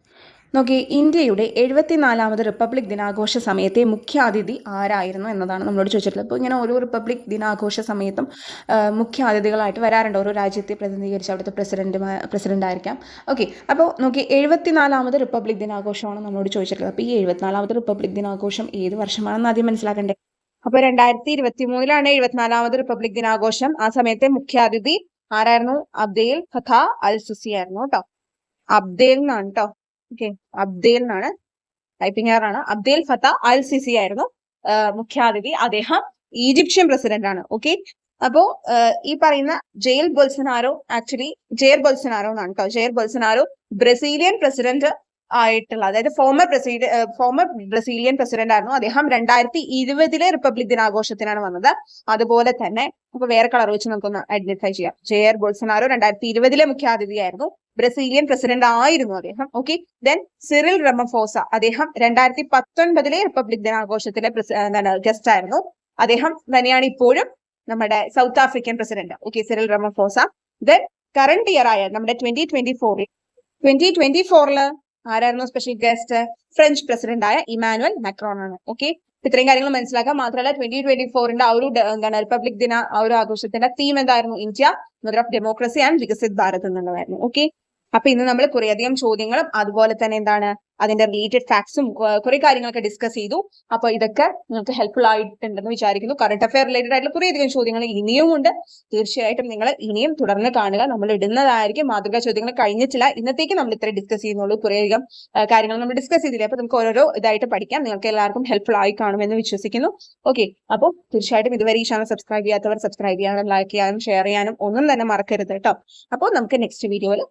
നോക്കി, ഇന്ത്യയുടെ 74ാമത് റിപ്പബ്ലിക് ദിനാഘോഷ സമയത്തെ മുഖ്യാതിഥി ആരായിരുന്നു എന്നതാണ് നമ്മളോട് ചോദിച്ചിട്ടുള്ളത്. അപ്പോൾ ഇങ്ങനെ ഓരോ റിപ്പബ്ലിക് ദിനാഘോഷ സമയത്തും മുഖ്യാതിഥികളായിട്ട് വരാറുണ്ട്. ഓരോ രാജ്യത്തെ പ്രതിനിധീകരിച്ച് അവിടുത്തെ പ്രസിഡന്റ് ആയിരിക്കാം. ഓക്കെ, അപ്പോൾ നോക്കി, 74ാമത് റിപ്പബ്ലിക് ദിനാഘോഷമാണ് നമ്മളോട് ചോദിച്ചിട്ടുള്ളത്. അപ്പോൾ ഈ 74ാമത് റിപ്പബ്ലിക് ദിനാഘോഷം ഏത് വർഷമാണെന്ന് ആദ്യം മനസ്സിലാക്കണ്ടേ? അപ്പോൾ 2023 74ാമത് റിപ്പബ്ലിക് ദിനാഘോഷം. ആ സമയത്തെ മുഖ്യാതിഥി ആരായിരുന്നു? അബ്ദേൽ ഫത്താ അൽ സിസി ആയിരുന്നു കേട്ടോ. അബ്ദേൽ എന്നാണ് കേട്ടോ. ഓക്കെ, അബ്ദേൽ എന്നാണ്, ടൈപ്പിംഗ് എററാണ്. അബ്ദേൽ ഫത്താ അൽ സിസി ആയിരുന്നു മുഖ്യാതിഥി. അദ്ദേഹം ഈജിപ്ഷ്യൻ പ്രസിഡന്റ് ആണ്. ഓക്കെ, അപ്പോ ഈ പറയുന്ന ജെയർ ബൊൾസനാരോ എന്നാണ് കേട്ടോ. ജെയർ ബൊൾസനാരോ ബ്രസീലിയൻ പ്രസിഡന്റ് ആയിട്ടുള്ള, അതായത് ഫോമർ ബ്രസീലിയൻ പ്രസിഡന്റ് ആയിരുന്നു. അദ്ദേഹം 2020 റിപ്പബ്ലിക് ദിനാഘോഷത്തിനാണ് വന്നത്. അതുപോലെ തന്നെ അപ്പൊ വേറെ കളർ വെച്ച് നമുക്കൊന്ന് ഐഡന്റിഫൈ ചെയ്യാം. ജെയർ ബൊൾസനാരോ 2020 മുഖ്യാതിഥിയായിരുന്നു, ബ്രസീലിയൻ പ്രസിഡന്റ് ആയിരുന്നു അദ്ദേഹം. ഓക്കെ, ദെൻ സിറിൽ റമഫോസ, അദ്ദേഹം 2019 റിപ്പബ്ലിക് ദിനാഘോഷത്തിലെ ഗസ്റ്റ് ആയിരുന്നു. അദ്ദേഹം തന്നെയാണ് ഇപ്പോഴും നമ്മുടെ south African president. Okay, Cyril Ramaphosa. Then current year ആയ നമ്മുടെ 2024 ആരായിരുന്നു സ്പെഷ്യൽ ഗസ്റ്റ്? ഫ്രഞ്ച് പ്രസിഡന്റ് ആയ ഇമാനുവൽ മാക്രോൺ ആണ്. ഓക്കെ, ഇത്രയും കാര്യങ്ങൾ മനസ്സിലാക്കാം. മാത്രമല്ല 2024 ആ ഒരു റിപ്പബ്ലിക് ദിന ആ ഒരു ആഘോഷത്തിന്റെ തീം എന്തായിരുന്നു? India mother of democracy and Viksit Bharat എന്നുള്ളതായിരുന്നു. ഓക്കെ, അപ്പൊ ഇന്ന് നമ്മൾ കുറേയധികം ചോദ്യങ്ങളും അതുപോലെ തന്നെ എന്താണ് അതിന്റെ റിലേറ്റഡ് ഫാക്ട്സും കുറെ കാര്യങ്ങളൊക്കെ ഡിസ്കസ് ചെയ്തു. അപ്പൊ ഇതൊക്കെ നിങ്ങൾക്ക് ഹെൽപ്ഫുൾ ആയിട്ടുണ്ടെന്ന് വിചാരിക്കുന്നു. കറണ്ട് അഫെയർ റിലേറ്റഡ് ആയിട്ടുള്ള കുറേയധികം ചോദ്യങ്ങൾ ഇനിയും ഉണ്ട്. തീർച്ചയായിട്ടും നിങ്ങൾ ഇനിയും തുടർന്ന് കാണുക. നമ്മൾ ഇടുന്നതായിരിക്കും. മാതൃകാ ചോദ്യങ്ങൾ കഴിഞ്ഞിട്ടില്ല. ഇന്നത്തേക്ക് നമ്മൾ ഇത്ര ഡിസ്കസ് ചെയ്യുന്നുള്ളൂ. കുറേയധികം കാര്യങ്ങൾ നമ്മൾ ഡിസ്കസ് ചെയ്തില്ല. അപ്പൊ നമുക്ക് ഓരോരോ ഇതായിട്ട് പഠിക്കാം. നിങ്ങൾക്ക് എല്ലാവർക്കും ഹെൽപ്ഫുൾ ആയി കാണുമെന്ന് വിശ്വസിക്കുന്നു. ഓക്കെ, അപ്പോൾ തീർച്ചയായിട്ടും ഇതുവരെ ഈ ചാനൽ സബ്സ്ക്രൈബ് ചെയ്യാത്തവർ സബ്സ്ക്രൈബ് ചെയ്യാനും ലൈക്ക് ചെയ്യാനും ഷെയർ ചെയ്യാനും ഒന്നും തന്നെ മറക്കരുത് കേട്ടോ. അപ്പോൾ നമുക്ക് നെക്സ്റ്റ് വീഡിയോയിൽ